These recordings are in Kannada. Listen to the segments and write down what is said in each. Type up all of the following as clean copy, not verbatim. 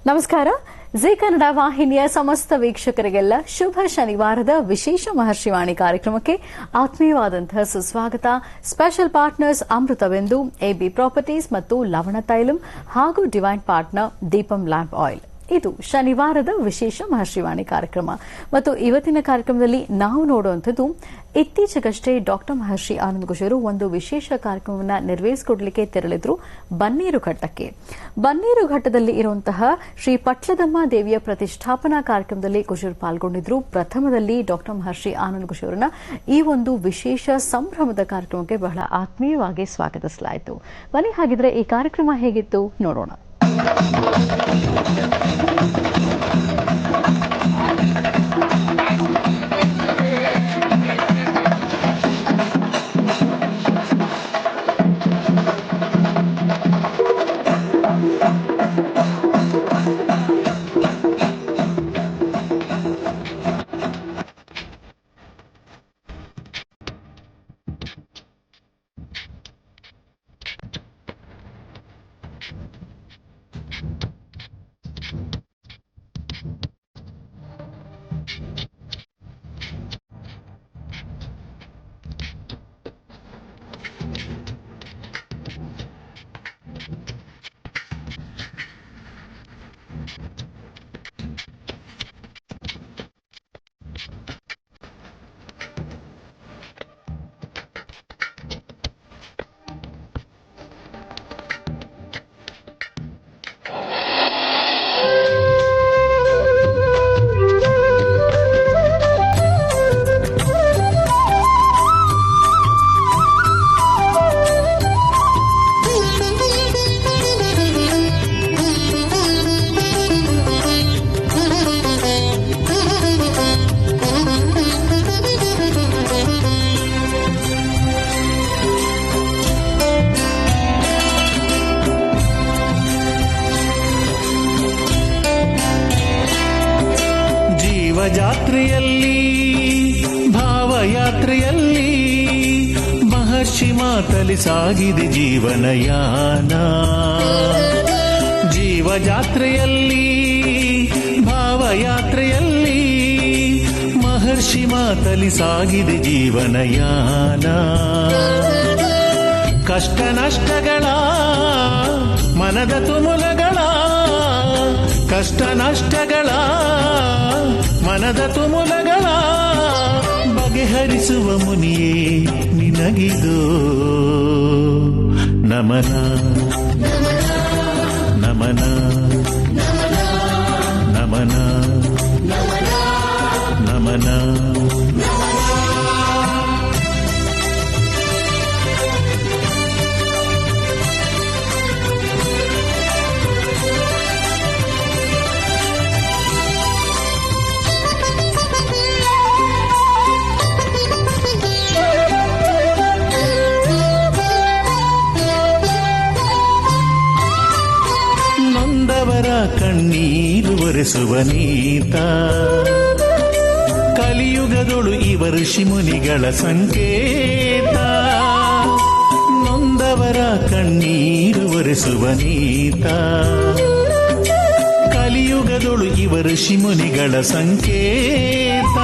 ನಮಸ್ಕಾರ. ಜಿ ಕನ್ನಡ ವಾಹಿನಿಯ ಸಮಸ್ತ ವೀಕ್ಷಕರಿಗೆಲ್ಲ ಶುಭ ಶನಿವಾರದ ವಿಶೇಷ ಮಹರ್ಷಿವಾಣಿ ಕಾರ್ಯಕ್ರಮಕ್ಕೆ ಆತ್ಮೀಯವಾದಂತಹ ಸುಸ್ವಾಗತ. ಸ್ಪೆಷಲ್ ಪಾರ್ಟ್ನರ್ಸ್ ಅಮೃತವೆಂದು, ಎಬಿ ಪ್ರಾಪರ್ಟೀಸ್ ಮತ್ತು ಲವಣ ತೈಲಂ ಹಾಗೂ divine partner Deepam lamp oil. ಇದು ಶನಿವಾರದ ವಿಶೇಷ ಮಹರ್ಷಿವಾಣಿ ಕಾರ್ಯಕ್ರಮ ಮತ್ತು ಇವತ್ತಿನ ಕಾರ್ಯಕ್ರಮದಲ್ಲಿ ನಾವು ನೋಡುವಂಥದ್ದು ಇತ್ತೀಚೆಗಷ್ಟೇ ಡಾಕ್ಟರ್ ಮಹರ್ಷಿ ಆನಂದ ಗುಷರು ಒಂದು ವಿಶೇಷ ಕಾರ್ಯಕ್ರಮವನ್ನು ನೆರವೇರಿಸಿಕೊಡಲಿಕ್ಕೆ ತೆರಳಿದ್ರು ಬನ್ನೇರುಘಟ್ಟಕ್ಕೆ. ಬನ್ನೇರುಘಟ್ಟದಲ್ಲಿ ಇರುವಂತಹ ಶ್ರೀ ಪಟ್ಲದಮ್ಮ ದೇವಿಯ ಪ್ರತಿಷ್ಠಾಪನಾ ಕಾರ್ಯಕ್ರಮದಲ್ಲಿ ಗುಷರು ಪಾಲ್ಗೊಂಡಿದ್ರು. ಪ್ರಥಮದಲ್ಲಿ ಡಾಕ್ಟರ್ ಮಹರ್ಷಿ ಆನಂದ ಗುಷರನ್ನ ಈ ಒಂದು ವಿಶೇಷ ಸಂಭ್ರಮದ ಕಾರ್ಯಕ್ರಮಕ್ಕೆ ಬಹಳ ಆತ್ಮೀಯವಾಗಿ ಸ್ವಾಗತಿಸಲಾಯಿತು. ಬನ್ನಿ, ಹಾಗಿದ್ರೆ ಈ ಕಾರ್ಯಕ್ರಮ ಹೇಗಿತ್ತು ನೋಡೋಣ. ಜಾತ್ರೆಯಲ್ಲಿ ಭಾವಯಾತ್ರೆಯಲ್ಲಿ ಮಹರ್ಷಿ ಮಾತಲಿ ಸಾಗಿದೆ ಜೀವನಯಾನ. ಜೀವಜಾತ್ರೆಯಲ್ಲಿ ಭಾವಯಾತ್ರೆಯಲ್ಲಿ ಮಹರ್ಷಿ ಮಾತಲಿ ಸಾಗಿದೆ ಜೀವನಯಾನ. ಕಷ್ಟ ನಷ್ಟಗಳ ಮನದ ತುಮುಲಗಳ, ಕಷ್ಟ ನಷ್ಟಗಳ ಮನದ ತುಮುಲಗಳ ಬಗೆಹರಿಸುವ ಮುನಿಯೇ ನಿನಗಿದು ನಮನ ನಮನ ನಮನ ನಮನ. ಕಣ್ಣೀರು ಒರೆಸುವ ನೀತ, ಕಲಿಯುಗದೊಳು ಇವ ಋಷಿ ಮುನಿಗಳ ಸಂಕೇತ. ನೊಂದವರ ಕಣ್ಣೀರು ಒರೆಸುವ ನೀತ, ಕಲಿಯುಗದೊಳು ಇವ ಋಷಿ ಮುನಿಗಳ ಸಂಕೇತ.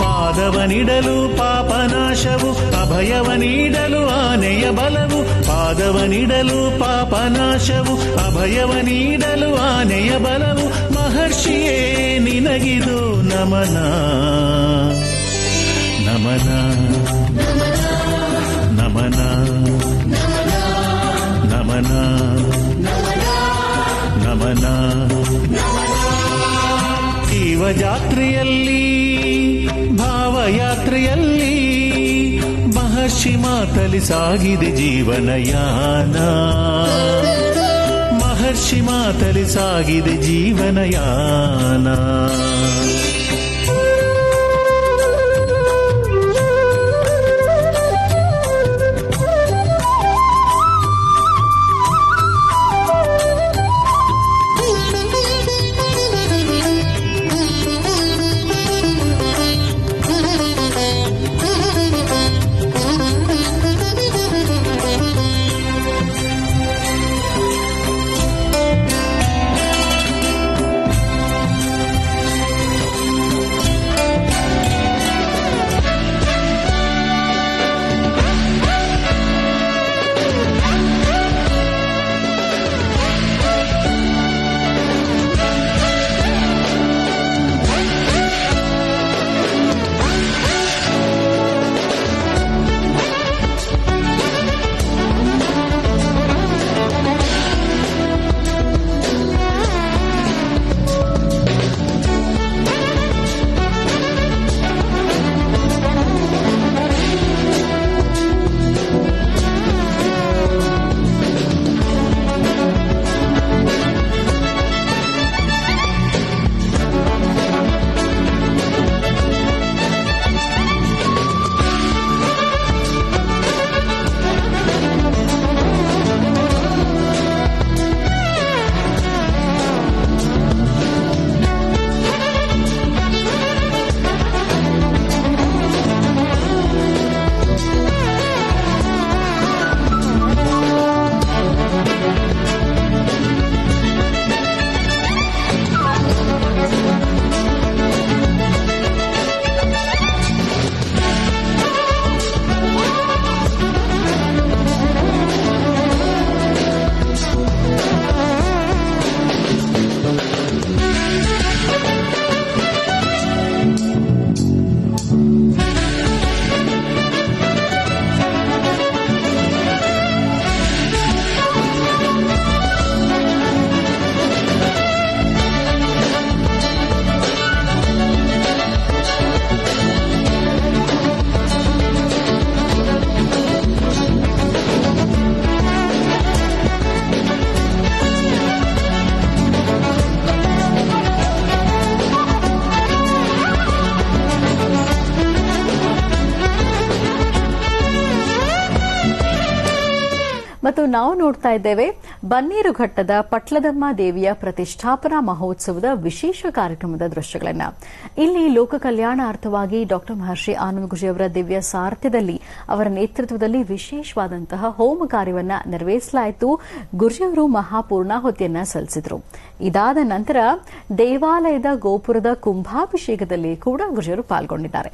ಪಾದವ ನೀಡಲು ಪಾಪನಾಶವು, ಅಭಯವ ನೀಡಲು ಆನೆಯ ಬಲವು. ಪಾದವ ನೀಡಲು ಪಾಪನಾಶವು, ಅಭಯವ ನೀಡಲು ಆನೆಯ ಬಲವು. ಮಹರ್ಷಿಯೇ ನಿನಗಿದು ನಮನ ನಮನ ನಮನ ನಮನ ನಮನ. ಜೀವಜಾತ್ರೆಯಲ್ಲಿ ಭಾವಯಾತ್ರೆಯಲ್ಲಿ ಮಹರ್ಷಿ ಮಾತಲಿ ಸಾಗಿದೆ ಜೀವನಯಾನ. ಮಹರ್ಷಿ ಮಾತಲಿ ಸಾಗಿದೆ ಜೀವನಯಾನ. ನಾವು ನೋಡ್ತಾ ಇದ್ದೇವೆ ಬನ್ನೇರುಘಟ್ಟದ ಪಟ್ಲದಮ್ಮ ದೇವಿಯ ಪ್ರತಿಷ್ಠಾಪನಾ ಮಹೋತ್ಸವದ ವಿಶೇಷ ಕಾರ್ಯಕ್ರಮದ ದೃಶ್ಯಗಳನ್ನ. ಇಲ್ಲಿ ಲೋಕ ಕಲ್ಯಾಣಾರ್ಥವಾಗಿ ಡಾಕ್ಟರ್ ಮಹರ್ಷಿ ಆನಂದ ಗುರೂಜಿ ಅವರ ದಿವ್ಯ ಸಾರಥ್ಯದಲ್ಲಿ ಅವರ ನೇತೃತ್ವದಲ್ಲಿ ವಿಶೇಷವಾದಂತಹ ಹೋಮ ಕಾರ್ಯವನ್ನ ನೆರವೇರಿಸಲಾಯಿತು. ಗುರೂಜಿಯವರು ಮಹಾಪೂರ್ಣಾಹುತಿಯನ್ನ ಸಲ್ಲಿಸಿದರು. ಇದಾದ ನಂತರ ದೇವಾಲಯದ ಗೋಪುರದ ಕುಂಭಾಭಿಷೇಕದಲ್ಲಿ ಕೂಡ ಗುರೂಜಿಯವರು ಪಾಲ್ಗೊಂಡಿದ್ದಾರೆ.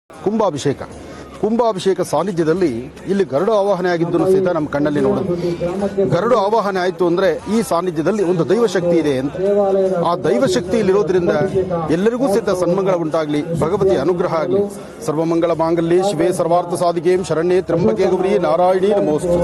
ಕುಂಭಾಭಿಷೇಕ ಸಾನ್ನಿಧ್ಯದಲ್ಲಿ ಇಲ್ಲಿ ಗರುಡ ಆವಾಹನೆ ಆಗಿದ್ದನ್ನು ಸಹಿತ ನಮ್ಮ ಕಣ್ಣಲ್ಲಿ ನೋಡೋದು. ಗರುಡ ಆವಾಹನೆ ಆಯಿತು ಅಂದ್ರೆ ಈ ಸಾನ್ನಿಧ್ಯದಲ್ಲಿ ಒಂದು ದೈವಶಕ್ತಿ ಇದೆ ಅಂತ. ಆ ದೈವಶಕ್ತಿ ಇಲ್ಲಿರೋದ್ರಿಂದ ಎಲ್ಲರಿಗೂ ಸಹಿತ ಸನ್ಮಂಗಳ ಉಂಟಾಗ್ಲಿ, ಭಗವತಿ ಅನುಗ್ರಹ ಆಗಲಿ. ಸರ್ವಮಂಗಳ ಮಾಂಗಲ್ಯೆ ಶಿವೆ ಸರ್ವಾರ್ಥ ಸಾಧಿಕೆ ಶರಣ್ಯೆ ತ್ರ್ಯಂಬಕೆ ಗೌರಿ ನಾರಾಯಣಿ ನಮೋಸ್ತು.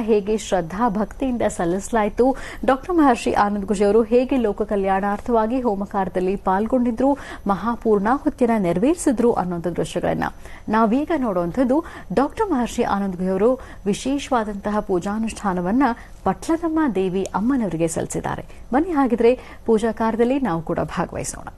ಹೇಗೆ ಶ್ರದ್ಧಾ ಭಕ್ತಿಯಿಂದ ಸಲ್ಲಿಸಲಾಯಿತು, ಡಾಕ್ಟರ್ ಮಹರ್ಷಿ ಆನಂದ್ ಗುಜ್ಜಿ ಅವರು ಹೇಗೆ ಲೋಕ ಕಲ್ಯಾಣಾರ್ಥವಾಗಿ ಹೋಮಕಾರದಲ್ಲಿ ಪಾಲ್ಗೊಂಡಿದ್ರು, ಮಹಾಪೂರ್ಣಾಹುತಿಯನ್ನ ನೆರವೇರಿಸಿದ್ರು ಅನ್ನುವಂಥ ದೃಶ್ಯಗಳನ್ನ ನಾವೀಗ ನೋಡುವಂಥದ್ದು. ಡಾಕ್ಟರ್ ಮಹರ್ಷಿ ಆನಂದ್ ಗುಜ್ಜಿ ಅವರು ವಿಶೇಷವಾದಂತಹ ಪೂಜಾನುಷ್ಠಾನವನ್ನ ಪಟ್ಲದಮ್ಮ ದೇವಿ ಅಮ್ಮನವರಿಗೆ ಸಲ್ಲಿಸಿದ್ದಾರೆ. ಬನ್ನಿ ಹಾಗಿದ್ರೆ ಪೂಜಾ ಕಾರ್ಯದಲ್ಲಿ ನಾವು ಕೂಡ ಭಾಗವಹಿಸೋಣ.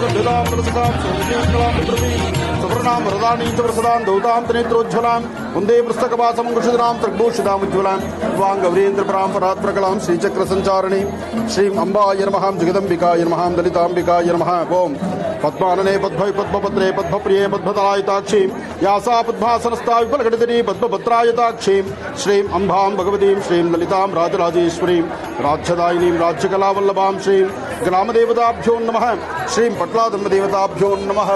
सुभ्यतां प्रसदां सुभ्यतां प्रवीं सुवर्णां वरदानीं च प्रसदां दौतां त्रिनेत्रोज्ज्वलां वन्दे पुस्तकवासं कुशधरां त्रिभूषितामुज्ज्वलां वाङ्गवीरेन्द्रपरां परात्प्रकलां श्रीचक्रसञ्चारिणीं श्रीं अम्बाय नमः जगदम्बिकाय नमः दलिताम्बिकाय नमः ओम् पद्मानने पद्मवि पद्मपत्रे पद्मप्रिये पद्मदलायताक्षीं यासा पद्मासनस्था विफलघटितरी पद्मपत्रायताक्षीं श्रीं अम्बां भगवतीं श्रीं ललितां राजराजेश्वरीं राज्यदायिनीं राज्यकलावल्लभां श्रीं ग्रामदेवताभ्यो नमः श्रीं पट्लाधर्मदेवताभ्यो नमः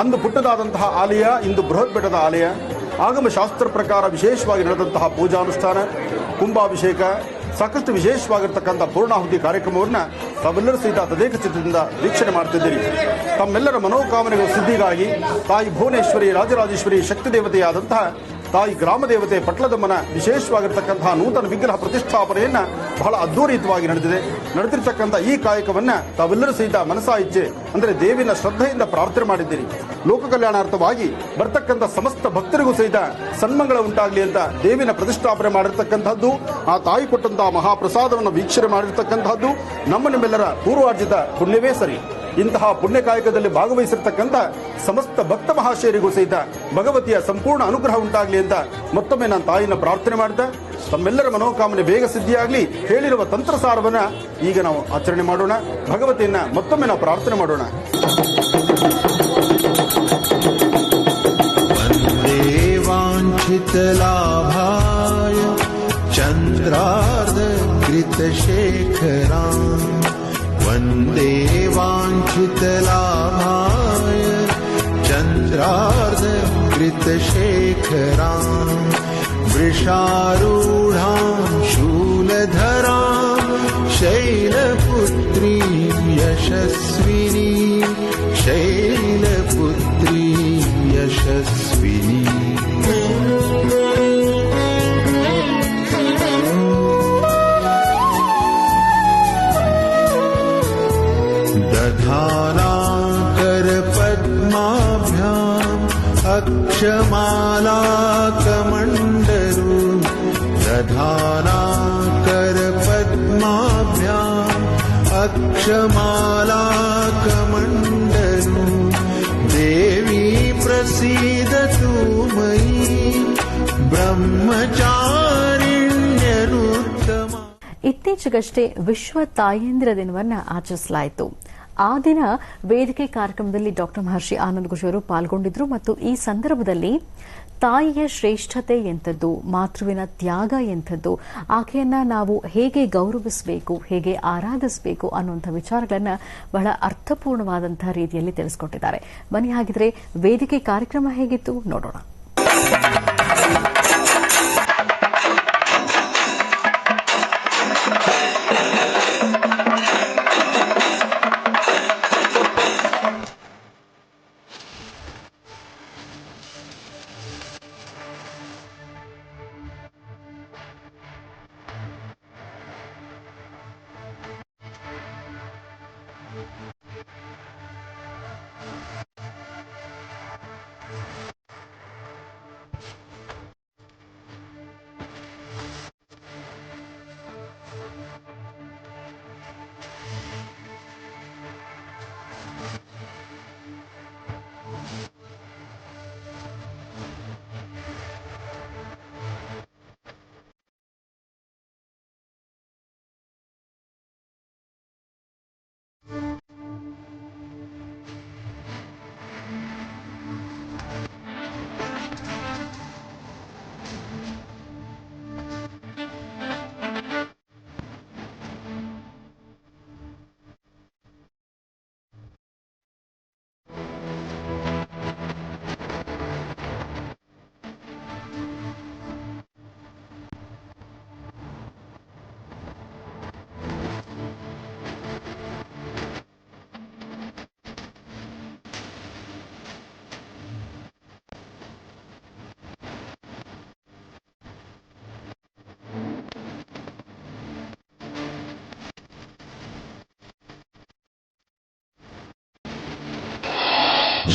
ಅಂದು ಪುಟ್ಟದಾದಂತಹ ಆಲಯ ಇಂದು ಬೃಹತ್ ಬೆಟ್ಟದ ಆಲಯ ಆಗಮ ಶಾಸ್ತ್ರ ಪ್ರಕಾರ ವಿಶೇಷವಾಗಿ ನಡೆದಂತಹ ಪೂಜಾನುಷ್ಠಾನ ಕುಂಭಾಭಿಷೇಕ ಸಾಕಷ್ಟು ವಿಶೇಷವಾಗಿರ್ತಕ್ಕಂಥ ಪೂರ್ಣಾಹುತಿ ಕಾರ್ಯಕ್ರಮವನ್ನು ತಾವೆಲ್ಲರೂ ಸಹಿತ ತದೇಕ ಚಿತ್ತದಿಂದ ವೀಕ್ಷಣೆ ಮಾಡ್ತಿದ್ದೀರಿ. ತಮ್ಮೆಲ್ಲರ ಮನೋಕಾಮನೆಗಳ ಸಿದ್ಧಿಗಾಗಿ ತಾಯಿ ಭುವನೇಶ್ವರಿ ರಾಜರಾಜೇಶ್ವರಿ ಶಕ್ತಿ ದೇವತೆಯಾದಂತಹ ತಾಯಿ ಗ್ರಾಮ ದೇವತೆ ಪಟ್ಲದಮ್ಮನ ವಿಶೇಷವಾಗಿರ್ತಕ್ಕಂತಹ ನೂತನ ವಿಗ್ರಹ ಪ್ರತಿಷ್ಠಾಪನೆಯನ್ನ ಬಹಳ ಅದ್ದೂರಿತವಾಗಿ ನಡೆದಿರ್ತಕ್ಕಂಥ ಈ ಕಾಯಕವನ್ನ ತಾವೆಲ್ಲರೂ ಸಹಿತ ಮನಸಾ ಇಚ್ಛೆ ಅಂದರೆ ದೇವಿನ ಶ್ರದ್ಧೆಯಿಂದ ಪ್ರಾರ್ಥನೆ ಮಾಡಿದ್ದೀರಿ. ಲೋಕ ಕಲ್ಯಾಣಾರ್ಥವಾಗಿ ಬರ್ತಕ್ಕಂಥ ಸಮಸ್ತ ಭಕ್ತರಿಗೂ ಸಹಿತ ಸನ್ಮಂಗಳ ಉಂಟಾಗಲಿ ಅಂತ ದೇವಿನ ಪ್ರತಿಷ್ಠಾಪನೆ ಮಾಡಿರ್ತಕ್ಕಂಥದ್ದು, ಆ ತಾಯಿ ಕೊಟ್ಟಂತಹ ಮಹಾಪ್ರಸಾದವನ್ನು ವೀಕ್ಷಣೆ ಮಾಡಿರ್ತಕ್ಕಂಥದ್ದು ನಿಮ್ಮೆಲ್ಲರ ಪೂರ್ವಾರ್ಜಿತ ಪುಣ್ಯವೇ ಸರಿ. ಇಂತಹ ಪುಣ್ಯ ಕಾಯಕದಲ್ಲಿ ಭಾಗವಹಿಸಿರ್ತಕ್ಕಂಥ ಸಮಸ್ತ ಭಕ್ತ ಮಹಾಶಯರಿಗೂ ಸಹಿತ ಭಗವತಿಯ ಸಂಪೂರ್ಣ ಅನುಗ್ರಹ ಉಂಟಾಗಲಿ ಅಂತ ಮತ್ತೊಮ್ಮೆ ನಾನು ತಾಯಿನ ಪ್ರಾರ್ಥನೆ ಮಾಡ್ತಾ ತಮ್ಮೆಲ್ಲರ ಮನೋಕಾಮನೆ ಬೇಗ ಸಿದ್ಧಿಯಾಗಲಿ ಹೇಳಿರುವ ತಂತ್ರಸಾರವನ್ನ ಈಗ ನಾವು ಆಚರಣೆ ಮಾಡೋಣ. ಭಗವತಿಯನ್ನ ಮತ್ತೊಮ್ಮೆ ನಾವು ಪ್ರಾರ್ಥನೆ ಮಾಡೋಣ. ವಾಂಛಿತ ಲಾಭಾಯ ಚಂದ್ರಾರ್ಧ ಕೃತ ಶೇಖರಾಂ वन्दे वाञ्छितलाभाय चन्द्रार्धकृतशेखरां वृषारूढां शूलधरां शैलपुत्रीं यशस्विनीं शैलपुत्रीं यशस्विनीं दधानाकर पद्माभ्याम् अक्षमालाकमण्डलू दधानाकर पद्माभ्याम् अक्षमालाकमण्डलू देवी प्रसीदतु मयि ब्रह्मचारिण्यनुत्तमा. ಇತ್ತೀಚೆಗಷ್ಟೇ ವಿಶ್ವ ತಾಯಂದಿರ ದಿನವನ್ನು ಆಚರಿಸಲಾಯಿತು. ಆ ದಿನ ವೇದಿಕೆ ಕಾರ್ಯಕ್ರಮದಲ್ಲಿ ಡಾಕ್ಟರ್ ಮಹರ್ಷಿ ಆನಂದ್ ಘೋಷ್ ಅವರು ಪಾಲ್ಗೊಂಡಿದ್ರು ಮತ್ತು ಈ ಸಂದರ್ಭದಲ್ಲಿ ತಾಯಿಯ ಶ್ರೇಷ್ಠತೆ ಎಂಥದ್ದು, ಮಾತೃವಿನ ತ್ಯಾಗ ಎಂಥದ್ದು, ಆಕೆಯನ್ನ ನಾವು ಹೇಗೆ ಗೌರವಿಸಬೇಕು, ಹೇಗೆ ಆರಾಧಿಸಬೇಕು ಅನ್ನುವಂಥ ವಿಚಾರಗಳನ್ನ ಬಹಳ ಅರ್ಥಪೂರ್ಣವಾದಂತಹ ರೀತಿಯಲ್ಲಿ ತಿಳಿಸಿಕೊಟ್ಟಿದ್ದಾರೆ. ಬನ್ನಿ ಹಾಗಿದ್ರೆ ವೇದಿಕೆ ಕಾರ್ಯಕ್ರಮ ಹೇಗಿತ್ತು ನೋಡೋಣ.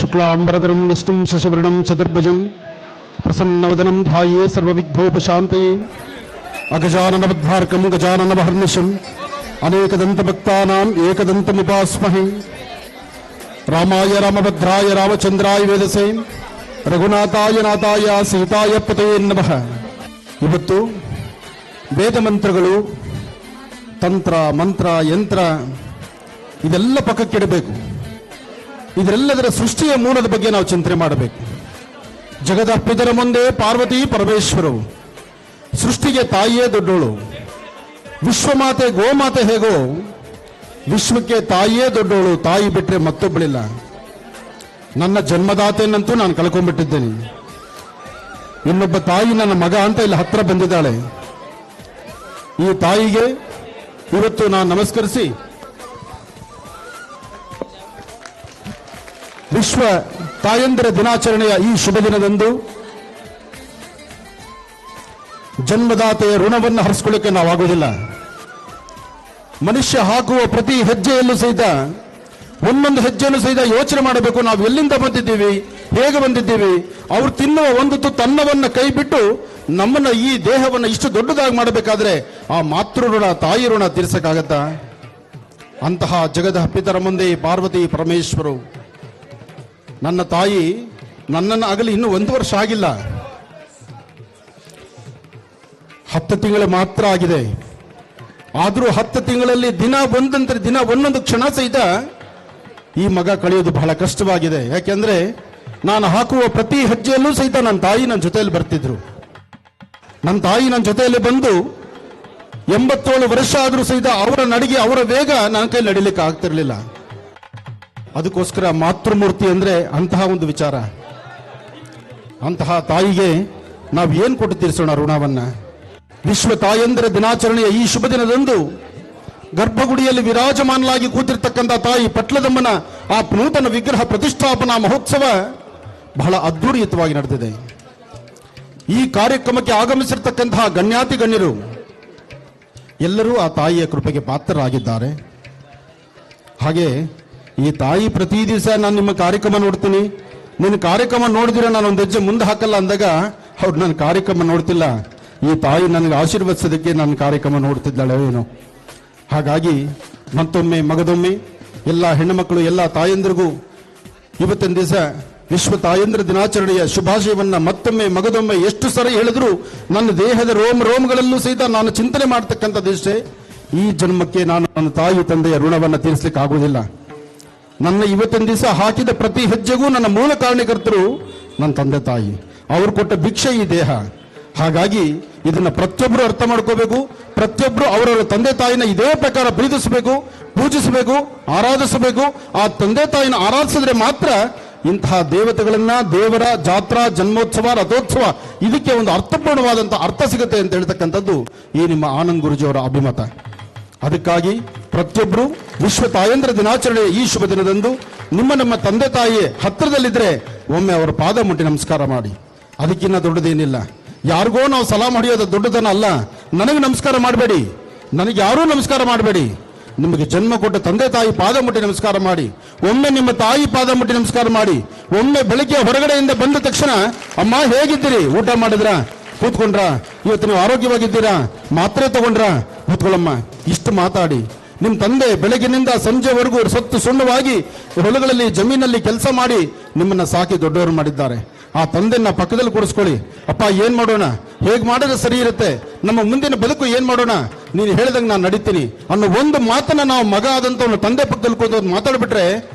शुक्लांबरधरं विष्णुं शशिवर्णं चतुर्भुजं प्रसन्नवदनं ध्याये सर्वविघ्नोपशान्तये अगजाननवद्धारकं गजाननमहर्निशं ಅನೇಕದಂತಭಕ್ತಾನಾಂ ಏಕದಂತಮುಪಾಸ್ಮಹೇ. ರಾಮಾಯ ರಾಮಭದ್ರಾಯ ರಾಮಚಂದ್ರಾಯ ವೇದಸೇ ರಘುನಾಥಾಯ ನಾಥಾಯ ಸೀತಾಯ ಪತಯೇ ನಮಃ. ಇವತ್ತು ವೇದ ಮಂತ್ರಗಳು, ತಂತ್ರ ಮಂತ್ರ ಯಂತ್ರ ಇದೆಲ್ಲ ಪಕ್ಕಕ್ಕಿಡಬೇಕು. ಇದರೆಲ್ಲದರ ಸೃಷ್ಟಿಯ ಮೂಲದ ಬಗ್ಗೆ ನಾವು ಚಿಂತನೆ ಮಾಡಬೇಕು. ಜಗದ ಪಿತರ ಮುಂದೆ ಪಾರ್ವತಿ ಪರಮೇಶ್ವರವು, ಸೃಷ್ಟಿಗೆ ತಾಯಿಯೇ ದೊಡ್ಡೋಳು. ವಿಶ್ವಮಾತೆ ಗೋಮಾತೆ ಹೇಗೋ ವಿಶ್ವಕ್ಕೆ ತಾಯಿಯೇ ದೊಡ್ಡೋಳು, ತಾಯಿ ಬಿಟ್ಟರೆ ಮತ್ತೊಬ್ಬಳಿಲ್ಲ. ನನ್ನ ಜನ್ಮದಾತೆಯನ್ನಂತೂ ನಾನು ಕಳ್ಕೊಂಡ್ಬಿಟ್ಟಿದ್ದೇನೆ. ಇನ್ನೊಬ್ಬ ತಾಯಿ ನನ್ನ ಮಗ ಅಂತ ಇಲ್ಲಿ ಹತ್ರ ಬಂದಿದ್ದಾಳೆ. ಈ ತಾಯಿಗೆ ಇವತ್ತು ನಾನು ನಮಸ್ಕರಿಸಿ ವಿಶ್ವ ತಾಯಂದಿರ ದಿನಾಚರಣೆಯ ಈ ಶುಭ ದಿನದಂದು ಜನ್ಮದಾತೆಯ ಋಣವನ್ನು ಹರಿಸ್ಕೊಳ್ಳಿಕ್ಕೆ ನಾವಾಗುವುದಿಲ್ಲ. ಮನುಷ್ಯ ಹಾಕುವ ಪ್ರತಿ ಹೆಜ್ಜೆಯಲ್ಲೂ ಸಹಿತ ಒಂದೊಂದು ಹೆಜ್ಜೆಯನ್ನು ಸಹಿತ ಯೋಚನೆ ಮಾಡಬೇಕು. ನಾವು ಎಲ್ಲಿಂದ ಬಂದಿದ್ದೀವಿ, ಹೇಗೆ ಬಂದಿದ್ದೀವಿ. ಅವರು ತಿನ್ನುವ ಒಂದು ತುತ್ತು ಅನ್ನವನ್ನು ಕೈ ಬಿಟ್ಟು ನಮ್ಮನ್ನ ಈ ದೇಹವನ್ನು ಇಷ್ಟು ದೊಡ್ಡದಾಗಿ ಮಾಡಬೇಕಾದ್ರೆ ಆ ಮಾತೃ ಋಣ, ತಾಯಿ ಋಣ ತೀರ್ಸಕ್ಕಾಗತ್ತಾ? ಅಂತಹ ಜಗದ ಪಿತರ ಮುಂದೆ ಪಾರ್ವತಿ ಪರಮೇಶ್ವರು, ನನ್ನ ತಾಯಿ ನನ್ನನ್ನು ಆಗಲಿ ಇನ್ನೂ 1 ವರ್ಷ ಆಗಿಲ್ಲ, 10 ತಿಂಗಳು ಮಾತ್ರ ಆಗಿದೆ. ಆದರೂ 10 ತಿಂಗಳಲ್ಲಿ ದಿನ ಒಂದಂತರ ದಿನ ಒಂದೊಂದು ಕ್ಷಣ ಸಹಿತ ಈ ಮಗ ಕಳೆಯೋದು ಬಹಳ ಕಷ್ಟವಾಗಿದೆ. ಯಾಕೆಂದ್ರೆ ನಾನು ಹಾಕುವ ಪ್ರತಿ ಹೆಜ್ಜೆಯಲ್ಲೂ ಸಹಿತ ನನ್ನ ತಾಯಿ ನನ್ನ ಜೊತೆಯಲ್ಲಿ ಬರ್ತಿದ್ರು. ನನ್ನ ತಾಯಿ ನನ್ನ ಜೊತೆಯಲ್ಲಿ ಬಂದು 87 ವರ್ಷ ಆದರೂ ಸಹಿತ ಅವರ ನಡಿಗೆ, ಅವರ ವೇಗ ನನ್ನ ಕೈಲಿ ನಡಿಲಿಕ್ಕೆ ಆಗ್ತಿರ್ಲಿಲ್ಲ. ಅದಕ್ಕೋಸ್ಕರ ಮಾತೃಮೂರ್ತಿ ಅಂದ್ರೆ ಅಂತಹ ಒಂದು ವಿಚಾರ. ಅಂತಹ ತಾಯಿಗೆ ನಾವು ಏನು ಕೊಟ್ಟು ತೀರಿಸೋಣ ಋಣವನ್ನ? ವಿಶ್ವ ತಾಯಂದಿರ ದಿನಾಚರಣೆಯ ಈ ಶುಭ ದಿನದಂದು ಗರ್ಭಗುಡಿಯಲ್ಲಿ ವಿರಾಜಮಾನಲಾಗಿ ಕೂತಿರ್ತಕ್ಕಂಥ ತಾಯಿ ಪಟ್ಲದಮ್ಮನ ಆ ನೂತನ ವಿಗ್ರಹ ಪ್ರತಿಷ್ಠಾಪನಾ ಮಹೋತ್ಸವ ಬಹಳ ಅದ್ಭುತವಾಗಿ ನಡೆದಿದೆ. ಈ ಕಾರ್ಯಕ್ರಮಕ್ಕೆ ಆಗಮಿಸಿರ್ತಕ್ಕಂತಹ ಗಣ್ಯಾತಿ ಗಣ್ಯರು ಎಲ್ಲರೂ ಆ ತಾಯಿಯ ಕೃಪೆಗೆ ಪಾತ್ರರಾಗಿದ್ದಾರೆ. ಹಾಗೆ ಈ ತಾಯಿ ಪ್ರತಿ ದಿವಸ ನಾನು ನಿಮ್ಮ ಕಾರ್ಯಕ್ರಮ ನೋಡ್ತೀನಿ, ನಿನ್ನ ಕಾರ್ಯಕ್ರಮ ನೋಡಿದ್ರೆ ನಾನು ಒಂದು ಹೆಜ್ಜೆ ಮುಂದೆ ಹಾಕಲ್ಲ ಅಂದಾಗ ಅವ್ರು ನನ್ನ ಕಾರ್ಯಕ್ರಮ ನೋಡ್ತಿಲ್ಲ, ಈ ತಾಯಿ ನನಗೆ ಆಶೀರ್ವದಿಸೋದಕ್ಕೆ ನನ್ನ ಕಾರ್ಯಕ್ರಮ ನೋಡ್ತಿದ್ದಾಳೆ ಏನು. ಹಾಗಾಗಿ ಮತ್ತೊಮ್ಮೆ ಮಗದೊಮ್ಮೆ ಎಲ್ಲ ಹೆಣ್ಣುಮಕ್ಕಳು, ಎಲ್ಲ ತಾಯಂದಿರಿಗೂ ಇವತ್ತಿನ ದಿವಸ ವಿಶ್ವ ತಾಯಂದ್ರ ದಿನಾಚರಣೆಯ ಶುಭಾಶಯವನ್ನ ಮತ್ತೊಮ್ಮೆ ಮಗದೊಮ್ಮೆ ಎಷ್ಟು ಸರಿ ಹೇಳಿದ್ರು ನನ್ನ ದೇಹದ ರೋಮಗಳಲ್ಲೂ ಸಹಿತ ನಾನು ಚಿಂತನೆ ಮಾಡ್ತಕ್ಕಂಥದ್ದಿಷ್ಟೇ, ಈ ಜನ್ಮಕ್ಕೆ ನಾನು ನನ್ನ ತಾಯಿ ತಂದೆಯ ಋಣವನ್ನು ತೀರಿಸಲಿಕ್ಕೆ ಆಗುವುದಿಲ್ಲ. ನನ್ನ ಇವತ್ತಿನ ದಿವಸ ಹಾಕಿದ ಪ್ರತಿ ಹೆಜ್ಜೆಗೂ ನನ್ನ ಮೂಲ ಕಾರಣಕರ್ತರು ನನ್ನ ತಂದೆ ತಾಯಿ, ಅವರು ಕೊಟ್ಟ ಭಿಕ್ಷೆ ಈ ದೇಹ. ಹಾಗಾಗಿ ಇದನ್ನ ಪ್ರತಿಯೊಬ್ಬರು ಅರ್ಥ ಮಾಡ್ಕೋಬೇಕು. ಪ್ರತಿಯೊಬ್ಬರು ಅವರವರ ತಂದೆ ತಾಯಿನ ಇದೇ ಪ್ರಕಾರ ಪ್ರೀತಿಸಬೇಕು, ಪೂಜಿಸಬೇಕು, ಆರಾಧಿಸಬೇಕು. ಆ ತಂದೆ ತಾಯಿನ ಆರಾಧಿಸಿದ್ರೆ ಮಾತ್ರ ಇಂತಹ ದೇವತೆಗಳನ್ನ, ದೇವರ ಜಾತ್ರಾ, ಜನ್ಮೋತ್ಸವ, ರಥೋತ್ಸವ ಇದಕ್ಕೆ ಒಂದು ಅರ್ಥಪೂರ್ಣವಾದಂತಹ ಅರ್ಥ ಸಿಗುತ್ತೆ ಅಂತ ಹೇಳ್ತಕ್ಕಂಥದ್ದು ಈ ನಿಮ್ಮ ಆನಂದ್ ಗುರುಜಿಯವರ ಅಭಿಮತ. ಅದಕ್ಕಾಗಿ ಪ್ರತಿಯೊಬ್ಬರು ವಿಶ್ವ ತಾಯಂದ್ರ ದಿನಾಚರಣೆ ಈ ಶುಭ ದಿನದಂದು ನಮ್ಮ ತಂದೆ ತಾಯಿ ಹತ್ತಿರದಲ್ಲಿದ್ರೆ ಒಮ್ಮೆ ಅವರ ಪಾದ ಮುಟ್ಟಿ ನಮಸ್ಕಾರ ಮಾಡಿ. ಅದಕ್ಕಿನ್ನ ದೊಡ್ಡದೇನಿಲ್ಲ. ಯಾರಿಗೋ ನಾವು ಸಲಾಂ ಹೊಡೆಯೋದು ದೊಡ್ಡದನ್ನ ಅಲ್ಲ. ನನಗೆ ನಮಸ್ಕಾರ ಮಾಡಬೇಡಿ, ನನಗೆ ಯಾರೂ ನಮಸ್ಕಾರ ಮಾಡಬೇಡಿ. ನಿಮಗೆ ಜನ್ಮ ಕೊಟ್ಟ ತಂದೆ ತಾಯಿ ಪಾದ ಮುಟ್ಟಿ ನಮಸ್ಕಾರ ಮಾಡಿ. ಒಮ್ಮೆ ನಿಮ್ಮ ತಾಯಿ ಪಾದ ಮುಟ್ಟಿ ನಮಸ್ಕಾರ ಮಾಡಿ. ಒಮ್ಮೆ ಬೆಳಗ್ಗೆ ಹೊರಗಡೆಯಿಂದ ಬಂದ ತಕ್ಷಣ ಅಮ್ಮ ಹೇಗಿದ್ದೀರಿ, ಊಟ ಮಾಡಿದ್ರಾ, ಕೂತ್ಕೊಂಡ್ರ, ಇವತ್ತು ನೀವು ಆರೋಗ್ಯವಾಗಿದ್ದೀರಾ, ಮಾತ್ರೆ ತಗೊಂಡ್ರ, ಕೂತ್ಕೊಳ್ಳಮ್ಮ, ಇಷ್ಟು ಮಾತಾಡಿ. ನಿಮ್ಮ ತಂದೆ ಬೆಳಗಿನಿಂದ ಸಂಜೆವರೆಗೂ ಸತ್ತು ಸುಣ್ಣವಾಗಿ ಹೊಲಗಳಲ್ಲಿ ಜಮೀನಲ್ಲಿ ಕೆಲಸ ಮಾಡಿ ನಿಮ್ಮನ್ನ ಸಾಕಿ ದೊಡ್ಡವರು ಮಾಡಿದ್ದಾರೆ. ಆ ತಂದೆನ ಪಕ್ಕದಲ್ಲಿ ಕೂರಿಸ್ಕೊಳ್ಳಿ. ಅಪ್ಪ ಏನ್ ಮಾಡೋಣ, ಹೇಗೆ ಮಾಡಿದ್ರೆ ಸರಿ ಇರುತ್ತೆ, ನಮ್ಮ ಮುಂದಿನ ಬದುಕು ಏನ್ ಮಾಡೋಣ, ನೀನು ಹೇಳಿದಂಗೆ ನಾನು ನಡೀತೀನಿ ಅನ್ನೋ ಒಂದು ಮಾತನ್ನ ನಾವು ಮಗ ಆದಂತ ತಂದೆ ಪಕ್ಕದಲ್ಲಿ ಕೂತು ಮಾತಾಡ್ಬಿಟ್ರೆ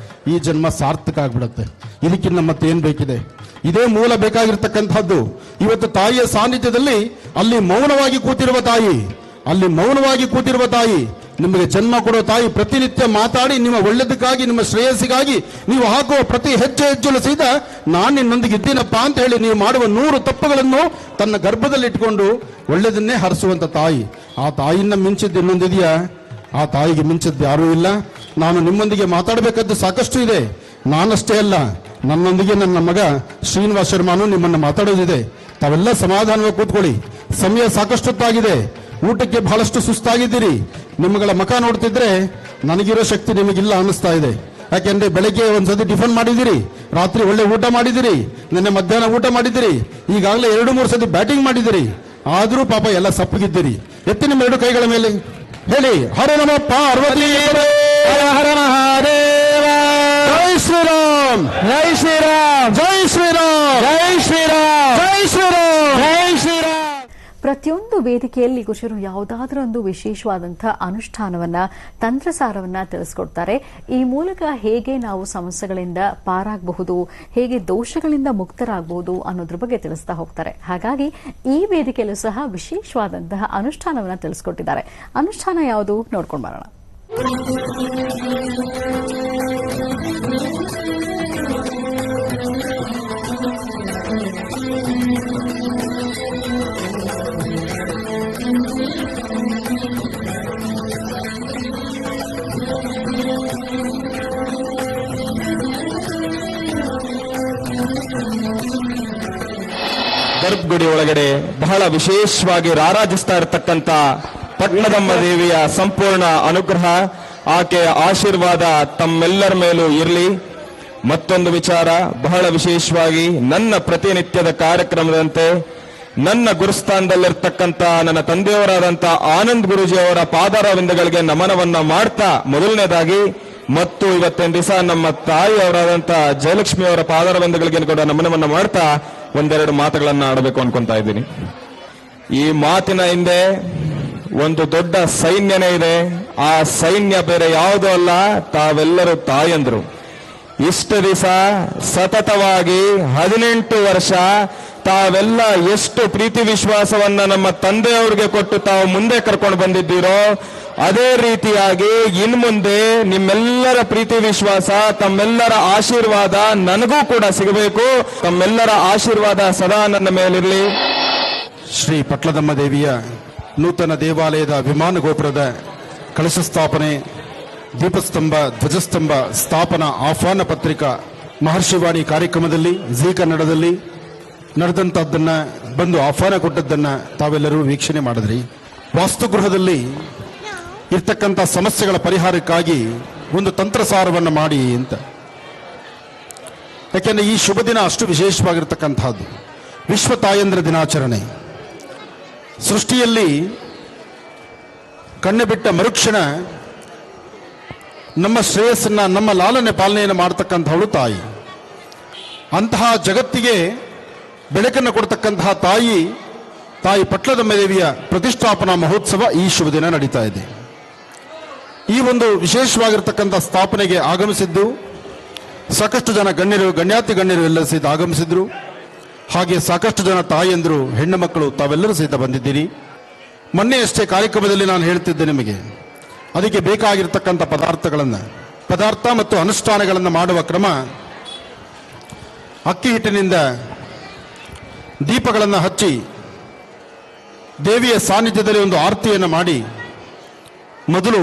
ಈ ಜನ್ಮ ಸಾರ್ಥಕ ಆಗ್ಬಿಡುತ್ತೆ. ಇದಕ್ಕಿಂತ ಮತ್ತೇನ್ ಬೇಕಿದೆ? ಇದೇ ಮೂಲ ಬೇಕಾಗಿರ್ತಕ್ಕಂಥದ್ದು. ಇವತ್ತು ತಾಯಿಯ ಸಾನ್ನಿಧ್ಯದಲ್ಲಿ ಅಲ್ಲಿ ಮೌನವಾಗಿ ಕೂತಿರುವ ತಾಯಿ, ಅಲ್ಲಿ ಮೌನವಾಗಿ ಕೂತಿರುವ ತಾಯಿ, ನಿಮಗೆ ಜನ್ಮ ಕೊಡೋ ತಾಯಿ ಪ್ರತಿನಿತ್ಯ ಮಾತಾಡಿ ನಿಮ್ಮ ಒಳ್ಳೆದಕ್ಕಾಗಿ, ನಿಮ್ಮ ಶ್ರೇಯಸ್ಸಿಗಾಗಿ ನೀವು ಹಾಕುವ ಪ್ರತಿ ಹೆಜ್ಜೆ ಹೆಜ್ಜೆಲು ಸಹಿತ ನಾನು ನಿನ್ನೊಂದಿಗೆ ಇದ್ದೀನಪ್ಪ ಅಂತ ಹೇಳಿ ನೀವು ಮಾಡುವ 100 ತಪ್ಪುಗಳನ್ನು ತನ್ನ ಗರ್ಭದಲ್ಲಿ ಇಟ್ಕೊಂಡು ಒಳ್ಳೆದನ್ನೇ ಹರಿಸುವಂತ ತಾಯಿ. ಆ ತಾಯಿನ ಮಿಂಚಿದ್ದು ಇನ್ನೊಂದಿದೆಯಾ? ಆ ತಾಯಿಗೆ ಮಿಂಚಿದ್ದು ಯಾರೂ ಇಲ್ಲ. ನಾನು ನಿಮ್ಮೊಂದಿಗೆ ಮಾತಾಡಬೇಕಾದ್ದು ಸಾಕಷ್ಟು ಇದೆ. ನಾನಷ್ಟೇ ಅಲ್ಲ, ನನ್ನೊಂದಿಗೆ ನನ್ನ ಮಗ ಶ್ರೀನಿವಾಸ್ ಶರ್ಮಾನು ನಿಮ್ಮನ್ನು ಮಾತಾಡೋದಿದೆ. ತಾವೆಲ್ಲ ಸಮಾಧಾನವಾಗಿ ಕೂತ್ಕೊಳ್ಳಿ. ಸಮಯ ಸಾಕಷ್ಟೊತ್ತಾಗಿದೆ. ಊಟಕ್ಕೆ ಬಹಳಷ್ಟು ಸುಸ್ತಾಗಿದ್ದೀರಿ. ನಿಮ್ಮಗಳ ಮುಖ ನೋಡ್ತಿದ್ರೆ ನನಗಿರೋ ಶಕ್ತಿ ನಿಮಗಿಲ್ಲ ಅನ್ನಿಸ್ತಾ ಇದೆ. ಯಾಕೆಂದ್ರೆ ಬೆಳಗ್ಗೆ ಒಂದ್ಸತಿ ಟಿಫನ್ ಮಾಡಿದಿರಿ, ರಾತ್ರಿ ಒಳ್ಳೆ ಊಟ ಮಾಡಿದಿರಿ, ನಿನ್ನೆ ಮಧ್ಯಾಹ್ನ ಊಟ ಮಾಡಿದಿರಿ, ಈಗಾಗಲೇ 2-3 ಸತಿ ಬ್ಯಾಟಿಂಗ್ ಮಾಡಿದಿರಿ. ಆದರೂ ಪಾಪ ಎಲ್ಲ ಸಪ್ಪಗಿದ್ದೀರಿ. ಎತ್ತಿ ನಿಮ್ಮ 2 ಕೈಗಳ ಮೇಲೆ ಹೇಳಿ. ಹರ ನಮ ಪಾರ್ವತಿ ಹರ ಹರ ಮಹಾದೇವ. ಜೈ ಶ್ರೀರಾಮ್ ಜೈ ಶ್ರೀರಾಮ್ ಜೈ ಶ್ರೀರಾಮ್ ಜೈ ಶ್ರೀರಾಮ್ ಜೈ ಶ್ರೀರಾಮ್ ಜೈ ಶ್ರೀರಾಮ್. ಪ್ರತಿಯೊಂದು ವೇದಿಕೆಯಲ್ಲಿ ಗುರುಜರು ಯಾವುದಾದ್ರೂ ಒಂದು ವಿಶೇಷವಾದಂತಹ ಅನುಷ್ಠಾನವನ್ನ, ತಂತ್ರಸಾರವನ್ನ ತಿಳಿಸ್ಕೊಡ್ತಾರೆ. ಈ ಮೂಲಕ ಹೇಗೆ ನಾವು ಸಮಸ್ಯೆಗಳಿಂದ ಪಾರಾಗಬಹುದು, ಹೇಗೆ ದೋಷಗಳಿಂದ ಮುಕ್ತರಾಗಬಹುದು ಅನ್ನೋದ್ರ ಬಗ್ಗೆ ತಿಳಿಸ್ತಾ ಹೋಗ್ತಾರೆ. ಹಾಗಾಗಿ ಈ ವೇದಿಕೆಯಲ್ಲೂ ಸಹ ವಿಶೇಷವಾದಂತಹ ಅನುಷ್ಠಾನವನ್ನ ತಿಳಿಸ್ಕೊಟ್ಟಿದ್ದಾರೆ. ಅನುಷ್ಠಾನ ಯಾವುದು ನೋಡ್ಕೊಂಡು ಬರೋಣ. ಗರ್ಭಗುಡಿ ಒಳಗಡೆ ಬಹಳ ವಿಶೇಷವಾಗಿ ರಾರಾಜಿಸ್ತಾ ಇರತಕ್ಕಂತ ಪಟ್ಟಣದಮ್ಮ ದೇವಿಯ ಸಂಪೂರ್ಣ ಅನುಗ್ರಹ, ಆಕೆಯ ಆಶೀರ್ವಾದ ತಮ್ಮೆಲ್ಲರ ಮೇಲೂ ಇರಲಿ. ಮತ್ತೊಂದು ವಿಚಾರ, ಬಹಳ ವಿಶೇಷವಾಗಿ ನನ್ನ ಪ್ರತಿನಿತ್ಯದ ಕಾರ್ಯಕ್ರಮದಂತೆ ನನ್ನ ಗುರುಸ್ಥಾನದಲ್ಲಿರ್ತಕ್ಕಂಥ ನನ್ನ ತಂದೆಯವರಾದಂಥ ಆನಂದ್ ಗುರೂಜಿ ಅವರ ಪಾದಾರವಿಂದಗಳಿಗೆ ನಮನವನ್ನ ಮಾಡ್ತಾ ಮೊದಲನೇದಾಗಿ, ಮತ್ತು ಇವತ್ತಿನ ದಿವಸ ನಮ್ಮ ತಾಯಿಯವರಾದಂಥ ಜಯಲಕ್ಷ್ಮಿ ಅವರ ಪಾದಾರವಿಂದಗಳಿಗೆ ಕೂಡ ನಮನವನ್ನ ಮಾಡ್ತಾ ಒಂದೆರಡು ಮಾತುಗಳನ್ನ ಆಡಬೇಕು ಅನ್ಕೊಂತಾ ಇದ್ದೀನಿ. ಈ ಮಾತಿನ ಹಿಂದೆ ಒಂದು ದೊಡ್ಡ ಸೈನ್ಯನೇ ಇದೆ. ಆ ಸೈನ್ಯ ಬೇರೆ ಯಾವುದೂ ಅಲ್ಲ, ತಾವೆಲ್ಲರೂ ತಾಯಂದ್ರು. ಇಷ್ಟು ದಿವಸ ಸತತವಾಗಿ 18 ವರ್ಷ ತಾವೆಲ್ಲ ಎಷ್ಟು ಪ್ರೀತಿ ವಿಶ್ವಾಸವನ್ನ ನಮ್ಮ ತಂದೆಯವ್ರಿಗೆ ಕೊಟ್ಟು ತಾವು ಮುಂದೆ ಕರ್ಕೊಂಡು ಬಂದಿದ್ದೀರೋ, ಅದೇ ರೀತಿಯಾಗಿ ಇನ್ಮುಂದೆ ನಿಮ್ಮೆಲ್ಲರ ಪ್ರೀತಿ ವಿಶ್ವಾಸ, ತಮ್ಮೆಲ್ಲರ ಆಶೀರ್ವಾದ ನನಗೂ ಕೂಡ ಸಿಗಬೇಕು. ತಮ್ಮೆಲ್ಲರ ಆಶೀರ್ವಾದ ಸದಾ ನನ್ನ ಮೇಲಿರಲಿ. ಶ್ರೀ ಪಟ್ಲದಮ್ಮ ದೇವಿಯ ನೂತನ ದೇವಾಲಯದ ವಿಮಾನ ಗೋಪುರದ ಕಳಶ ಸ್ಥಾಪನೆ, ದೀಪಸ್ತಂಭ, ಧ್ವಜಸ್ತಂಭ ಸ್ಥಾಪನಾ ಆಹ್ವಾನ ಪತ್ರಿಕಾ ಮಹರ್ಷಿವಾಣಿ ಕಾರ್ಯಕ್ರಮದಲ್ಲಿ ಜೀ ಕನ್ನಡದಲ್ಲಿ ನಡೆದಂತಹದ್ದನ್ನ ಬಂದು ಆಹ್ವಾನ ಕೊಟ್ಟದ್ದನ್ನ ತಾವೆಲ್ಲರೂ ವೀಕ್ಷಣೆ ಮಾಡಿದ್ರಿ. ವಾಸ್ತುಗೃಹದಲ್ಲಿ ಇರ್ತಕ್ಕಂಥ ಸಮಸ್ಯೆಗಳ ಪರಿಹಾರಕ್ಕಾಗಿ ಒಂದು ತಂತ್ರಸಾರವನ್ನು ಮಾಡಿ ಅಂತ. ಯಾಕೆಂದ್ರೆ ಈ ಶುಭ ದಿನ ಅಷ್ಟು ವಿಶೇಷವಾಗಿರ್ತಕ್ಕಂಥದ್ದು. ವಿಶ್ವ ತಾಯಂದ್ರ ದಿನಾಚರಣೆ. ಸೃಷ್ಟಿಯಲ್ಲಿ ಕಣ್ಣೆ ಬಿಟ್ಟ ಮರುಕ್ಷಣ ನಮ್ಮ ಶ್ರೇಯಸ್ಸನ್ನ, ನಮ್ಮ ಲಾಲನೆ ಪಾಲನೆಯನ್ನು ಮಾಡತಕ್ಕಂಥವಳು ತಾಯಿ. ಅಂತಹ ಜಗತ್ತಿಗೆ ಬೆಳಕನ್ನು ಕೊಡ್ತಕ್ಕಂತಹ ತಾಯಿ ಪಟ್ಲದಮ್ಮ ದೇವಿಯ ಪ್ರತಿಷ್ಠಾಪನಾ ಮಹೋತ್ಸವ ಈ ಶುಭ ದಿನ ನಡೀತಾ ಇದೆ. ಈ ಒಂದು ವಿಶೇಷವಾಗಿರ್ತಕ್ಕಂಥ ಸ್ಥಾಪನೆಗೆ ಆಗಮಿಸಿದ್ದು ಸಾಕಷ್ಟು ಜನ ಗಣ್ಯರು, ಗಣ್ಯಾತಿ ಗಣ್ಯರು ಎಲ್ಲ ಸಹಿತ ಆಗಮಿಸಿದ್ರು. ಹಾಗೆ ಸಾಕಷ್ಟು ಜನ ತಾಯಿಯಂದರು, ಹೆಣ್ಣು ಮಕ್ಕಳು ತಾವೆಲ್ಲರೂ ಸಹಿತ ಬಂದಿದ್ದೀರಿ. ಮೊನ್ನೆಯಷ್ಟೇ ಕಾರ್ಯಕ್ರಮದಲ್ಲಿ ನಾನು ಹೇಳ್ತಿದ್ದೆ ನಿಮಗೆ, ಅದಕ್ಕೆ ಬೇಕಾಗಿರ್ತಕ್ಕಂಥ ಪದಾರ್ಥ ಮತ್ತು ಅನುಷ್ಠಾನಗಳನ್ನು ಮಾಡುವ ಕ್ರಮ. ಅಕ್ಕಿ ಹಿಟ್ಟಿನಿಂದ ದೀಪಗಳನ್ನು ಹಚ್ಚಿ ದೇವಿಯ ಸಾನ್ನಿಧ್ಯದಲ್ಲಿ ಒಂದು ಆರತಿಯನ್ನು ಮಾಡಿ, ಮೊದಲು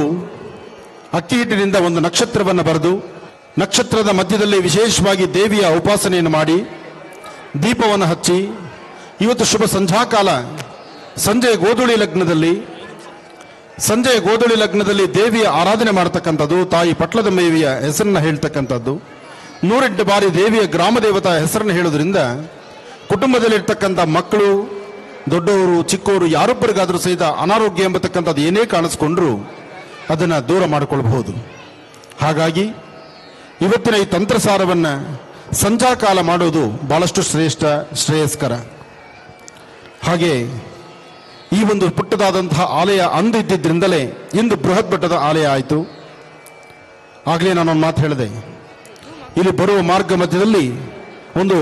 ಅಕ್ಕಿ ಹಿಟ್ಟಿನಿಂದ ಒಂದು ನಕ್ಷತ್ರವನ್ನು ಬರೆದು, ನಕ್ಷತ್ರದ ಮಧ್ಯದಲ್ಲಿ ವಿಶೇಷವಾಗಿ ದೇವಿಯ ಉಪಾಸನೆಯನ್ನು ಮಾಡಿ ದೀಪವನ್ನು ಹಚ್ಚಿ, ಇವತ್ತು ಶುಭ ಸಂಧ್ಯಾಕಾಲ ಸಂಜೆಯ ಗೋಧೂಳಿ ಲಗ್ನದಲ್ಲಿ ದೇವಿಯ ಆರಾಧನೆ ಮಾಡತಕ್ಕಂಥದ್ದು, ತಾಯಿ ಪಟ್ಲದಮ್ಮ ದೇವಿಯ ಹೆಸರನ್ನ ಹೇಳ್ತಕ್ಕಂಥದ್ದು. 108 ಬಾರಿ ದೇವಿಯ ಗ್ರಾಮ ದೇವತಾ ಹೆಸರನ್ನು ಹೇಳೋದ್ರಿಂದ ಕುಟುಂಬದಲ್ಲಿರ್ತಕ್ಕಂಥ ಮಕ್ಕಳು, ದೊಡ್ಡವರು, ಚಿಕ್ಕವರು ಯಾರೊಬ್ಬರಿಗಾದರೂ ಸಹಿತ ಅನಾರೋಗ್ಯ ಎಂಬತಕ್ಕಂಥದ್ದು ಏನೇ ಕಾಣಿಸ್ಕೊಂಡ್ರು ಅದನ್ನು ದೂರ ಮಾಡಿಕೊಳ್ಳಬಹುದು. ಹಾಗಾಗಿ ಇವತ್ತಿನ ಈ ತಂತ್ರಸಾರವನ್ನು ಸಂಧ್ಯಾಕಾಲ ಮಾಡೋದು ಬಹಳಷ್ಟು ಶ್ರೇಯಸ್ಕರ. ಹಾಗೆ ಈ ಒಂದು ಪುಟ್ಟದಾದಂತಹ ಆಲಯ ಅಂದು ಇದ್ದಿದ್ದರಿಂದಲೇ ಇಂದು ಬೃಹತ್ ಮಟ್ಟದ ಆಲಯ ಆಯಿತು. ಆಗಲೇ ನಾನೊಂದು ಮಾತು ಹೇಳಿದೆ, ಇಲ್ಲಿ ಬರುವ ಮಾರ್ಗ ಮಧ್ಯದಲ್ಲಿ ಒಂದು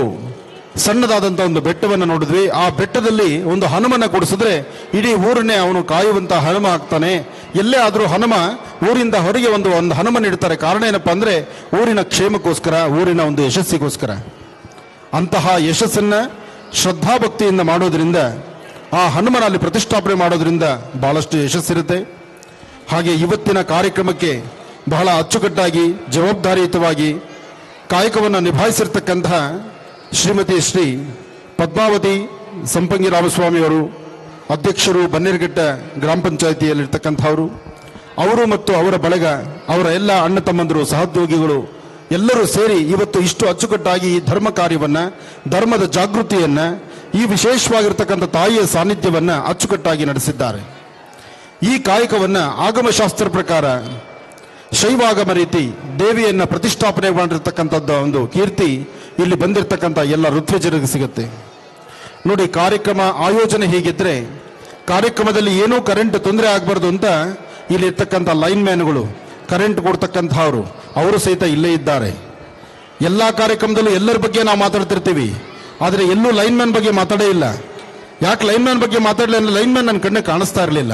ಸಣ್ಣದಾದಂಥ ಒಂದು ಬೆಟ್ಟವನ್ನು ನೋಡಿದ್ವಿ. ಆ ಬೆಟ್ಟದಲ್ಲಿ ಒಂದು ಹನುಮನ ಕೊಡಿಸಿದ್ರೆ ಇಡೀ ಊರನ್ನೇ ಅವನು ಕಾಯುವಂತಹ ಹನುಮ ಆಗ್ತಾನೆ. ಎಲ್ಲೇ ಆದರೂ ಹನುಮ ಊರಿಂದ ಹೊರಗೆ ಒಂದು ಹನುಮನ ಇಡ್ತಾರೆ. ಕಾರಣ ಏನಪ್ಪಾ ಅಂದ್ರೆ ಊರಿನ ಕ್ಷೇಮಕ್ಕೋಸ್ಕರ, ಊರಿನ ಒಂದು ಯಶಸ್ಸಿಗೋಸ್ಕರ. ಅಂತಹ ಯಶಸ್ಸನ್ನ ಶ್ರದ್ಧಾಭಕ್ತಿಯಿಂದ ಮಾಡೋದ್ರಿಂದ, ಆ ಹನುಮನಲ್ಲಿ ಪ್ರತಿಷ್ಠಾಪನೆ ಮಾಡೋದ್ರಿಂದ ಬಹಳಷ್ಟು ಯಶಸ್ಸಿರುತ್ತೆ. ಹಾಗೆ ಇವತ್ತಿನ ಕಾರ್ಯಕ್ರಮಕ್ಕೆ ಬಹಳ ಅಚ್ಚುಕಟ್ಟಾಗಿ ಜವಾಬ್ದಾರಿಯುತವಾಗಿ ಕಾಯಕವನ್ನು ನಿಭಾಯಿಸಿರ್ತಕ್ಕಂತಹ ಶ್ರೀಮತಿ ಶ್ರೀ ಪದ್ಮಾವತಿ ಸಂಪಂಗಿ ರಾಮಸ್ವಾಮಿಯವರು, ಅಧ್ಯಕ್ಷರು, ಬನ್ನೇರುಘಟ್ಟ ಗ್ರಾಮ ಪಂಚಾಯಿತಿಯಲ್ಲಿರ್ತಕ್ಕಂಥವರು, ಅವರು ಮತ್ತು ಅವರ ಬಳಗ, ಅವರ ಎಲ್ಲ ಅಣ್ಣ ತಮ್ಮಂದರು, ಸಹೋದ್ಯೋಗಿಗಳು ಎಲ್ಲರೂ ಸೇರಿ ಇವತ್ತು ಇಷ್ಟು ಅಚ್ಚುಕಟ್ಟಾಗಿ ಈ ಧರ್ಮ ಕಾರ್ಯವನ್ನ, ಧರ್ಮದ ಜಾಗೃತಿಯನ್ನ, ಈ ವಿಶೇಷವಾಗಿರ್ತಕ್ಕಂಥ ತಾಯಿಯ ಸಾನ್ನಿಧ್ಯವನ್ನ ಅಚ್ಚುಕಟ್ಟಾಗಿ ನಡೆಸಿದ್ದಾರೆ. ಈ ಕಾಯಕವನ್ನ ಆಗಮಶಾಸ್ತ್ರ ಪ್ರಕಾರ ಶೈವಾಗಮ ರೀತಿ ದೇವಿಯನ್ನ ಪ್ರತಿಷ್ಠಾಪನೆ ಮಾಡಿರ್ತಕ್ಕಂಥದ್ದು ಒಂದು ಕೀರ್ತಿ ಇಲ್ಲಿ ಬಂದಿರತಕ್ಕಂಥ ಎಲ್ಲ ಋತ್ವಿಜರಿಗೆ ಸಿಗುತ್ತೆ. ನೋಡಿ, ಕಾರ್ಯಕ್ರಮ ಆಯೋಜನೆ ಹೀಗಿದ್ರೆ ಕಾರ್ಯಕ್ರಮದಲ್ಲಿ ಏನೂ ಕರೆಂಟ್ ತೊಂದರೆ ಆಗಬಾರ್ದು ಅಂತ ಇಲ್ಲಿ ಇರ್ತಕ್ಕಂಥ ಲೈನ್ ಮ್ಯಾನ್ಗಳು, ಕರೆಂಟ್ ಕೊಡ್ತಕ್ಕಂಥವ್ರು, ಅವರು ಸಹಿತ ಇಲ್ಲೇ ಇದ್ದಾರೆ. ಎಲ್ಲ ಕಾರ್ಯಕ್ರಮದಲ್ಲೂ ಎಲ್ಲರ ಬಗ್ಗೆ ನಾವು ಮಾತಾಡ್ತಿರ್ತೀವಿ, ಆದರೆ ಎಲ್ಲೂ ಲೈನ್ ಮ್ಯಾನ್ ಬಗ್ಗೆ ಮಾತಾಡೇ ಇಲ್ಲ. ಯಾಕೆ ಲೈನ್ ಮ್ಯಾನ್ ಬಗ್ಗೆ ಮಾತಾಡಲಿ ಅಂದ್ರೆ ಲೈನ್ ಮ್ಯಾನ್ ನನ್ನ ಕಣ್ಣಿಗೆ ಕಾಣಿಸ್ತಾ ಇರಲಿಲ್ಲ.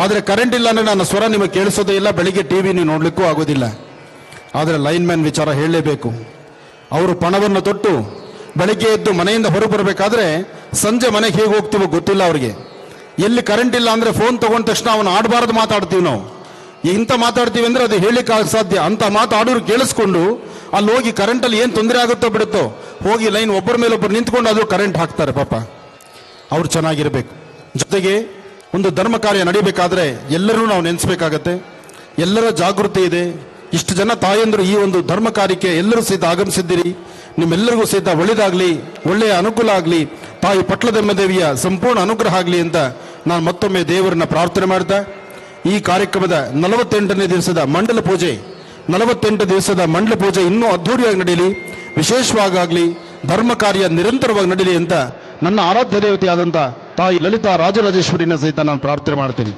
ಆದರೆ ಕರೆಂಟ್ ಇಲ್ಲ ಅಂದರೆ ನನ್ನ ಸ್ವರ ನಿಮಗೆ ಕೇಳಿಸೋದೇ ಇಲ್ಲ, ಬೆಳಿಗ್ಗೆ ಟಿವಿ ನೀವು ನೋಡ್ಲಿಕ್ಕೂ ಆಗೋದಿಲ್ಲ. ಆದರೆ ಲೈನ್ ಮ್ಯಾನ್ ವಿಚಾರ ಹೇಳಲೇಬೇಕು. ಅವರು ಪಣವನ್ನು ತೊಟ್ಟು ಬೆಳಿಗ್ಗೆ ಎದ್ದು ಮನೆಯಿಂದ ಹೊರಗೆ ಬರಬೇಕಾದ್ರೆ ಸಂಜೆ ಮನೆಗೆ ಹೇಗೆ ಹೋಗ್ತೀವೋ ಗೊತ್ತಿಲ್ಲ ಅವರಿಗೆ. ಎಲ್ಲಿ ಕರೆಂಟ್ ಇಲ್ಲ ಅಂದರೆ ಫೋನ್ ತಗೊಂಡ ತಕ್ಷಣ ಅವನು ಆಡಬಾರ್ದು ಮಾತಾಡ್ತೀವಿ ನಾವು. ಇಂಥ ಮಾತಾಡ್ತೀವಿ ಅಂದರೆ ಅದು ಹೇಳಿಕ್ಕೆ ಸಾಧ್ಯ. ಅಂಥ ಮಾತಾಡೋರು ಕೇಳಿಸ್ಕೊಂಡು ಅಲ್ಲಿ ಹೋಗಿ ಕರೆಂಟಲ್ಲಿ ಏನು ತೊಂದರೆ ಆಗುತ್ತೋ ಬಿಡುತ್ತೋ ಹೋಗಿ ಲೈನ್ ಒಬ್ಬರ ಮೇಲೆ ಒಬ್ಬರು ನಿಂತ್ಕೊಂಡು ಅದು ಕರೆಂಟ್ ಹಾಕ್ತಾರೆ. ಪಾಪ ಅವ್ರು ಚೆನ್ನಾಗಿರಬೇಕು. ಜೊತೆಗೆ ಒಂದು ಧರ್ಮ ಕಾರ್ಯ ನಡೀಬೇಕಾದ್ರೆ ಎಲ್ಲರೂ ನಾವು ನೆನೆಸ್ಬೇಕಾಗತ್ತೆ. ಎಲ್ಲರ ಜಾಗೃತಿ ಇದೆ. ಇಷ್ಟು ಜನ ತಾಯಂದರು ಈ ಒಂದು ಧರ್ಮ ಕಾರ್ಯಕ್ಕೆ ಎಲ್ಲರೂ ಸಹಿತ ಆಗಮಿಸಿದ್ದೀರಿ. ನಿಮ್ಮೆಲ್ಲರಿಗೂ ಸಹಿತ ಒಳ್ಳೆಯದಾಗಲಿ, ಒಳ್ಳೆಯ ಅನುಕೂಲ ಆಗಲಿ, ತಾಯಿ ಪಟ್ಲದಮ್ಮ ದೇವಿಯ ಸಂಪೂರ್ಣ ಅನುಗ್ರಹ ಆಗಲಿ ಅಂತ ನಾನು ಮತ್ತೊಮ್ಮೆ ದೇವರನ್ನ ಪ್ರಾರ್ಥನೆ ಮಾಡ್ತಾ ಈ ಕಾರ್ಯಕ್ರಮದ 48ನೇ ದಿವಸದ ಮಂಡಲ ಪೂಜೆ 48 ದಿವಸದ ಮಂಡಲ ಪೂಜೆ ಇನ್ನೂ ಅದ್ಧೂರಿಯಾಗಿ ನಡೀಲಿ, ವಿಶೇಷವಾಗಲಿ, ಧರ್ಮ ಕಾರ್ಯ ನಿರಂತರವಾಗಿ ನಡೀಲಿ ಅಂತ ನನ್ನ ಆರಾಧ್ಯ ದೇವತೆಯಾದಂಥ ತಾಯಿ ಲಲಿತಾ ರಾಜರಾಜೇಶ್ವರಿನ ಸಹಿತ ನಾನು ಪ್ರಾರ್ಥನೆ ಮಾಡ್ತೀನಿ.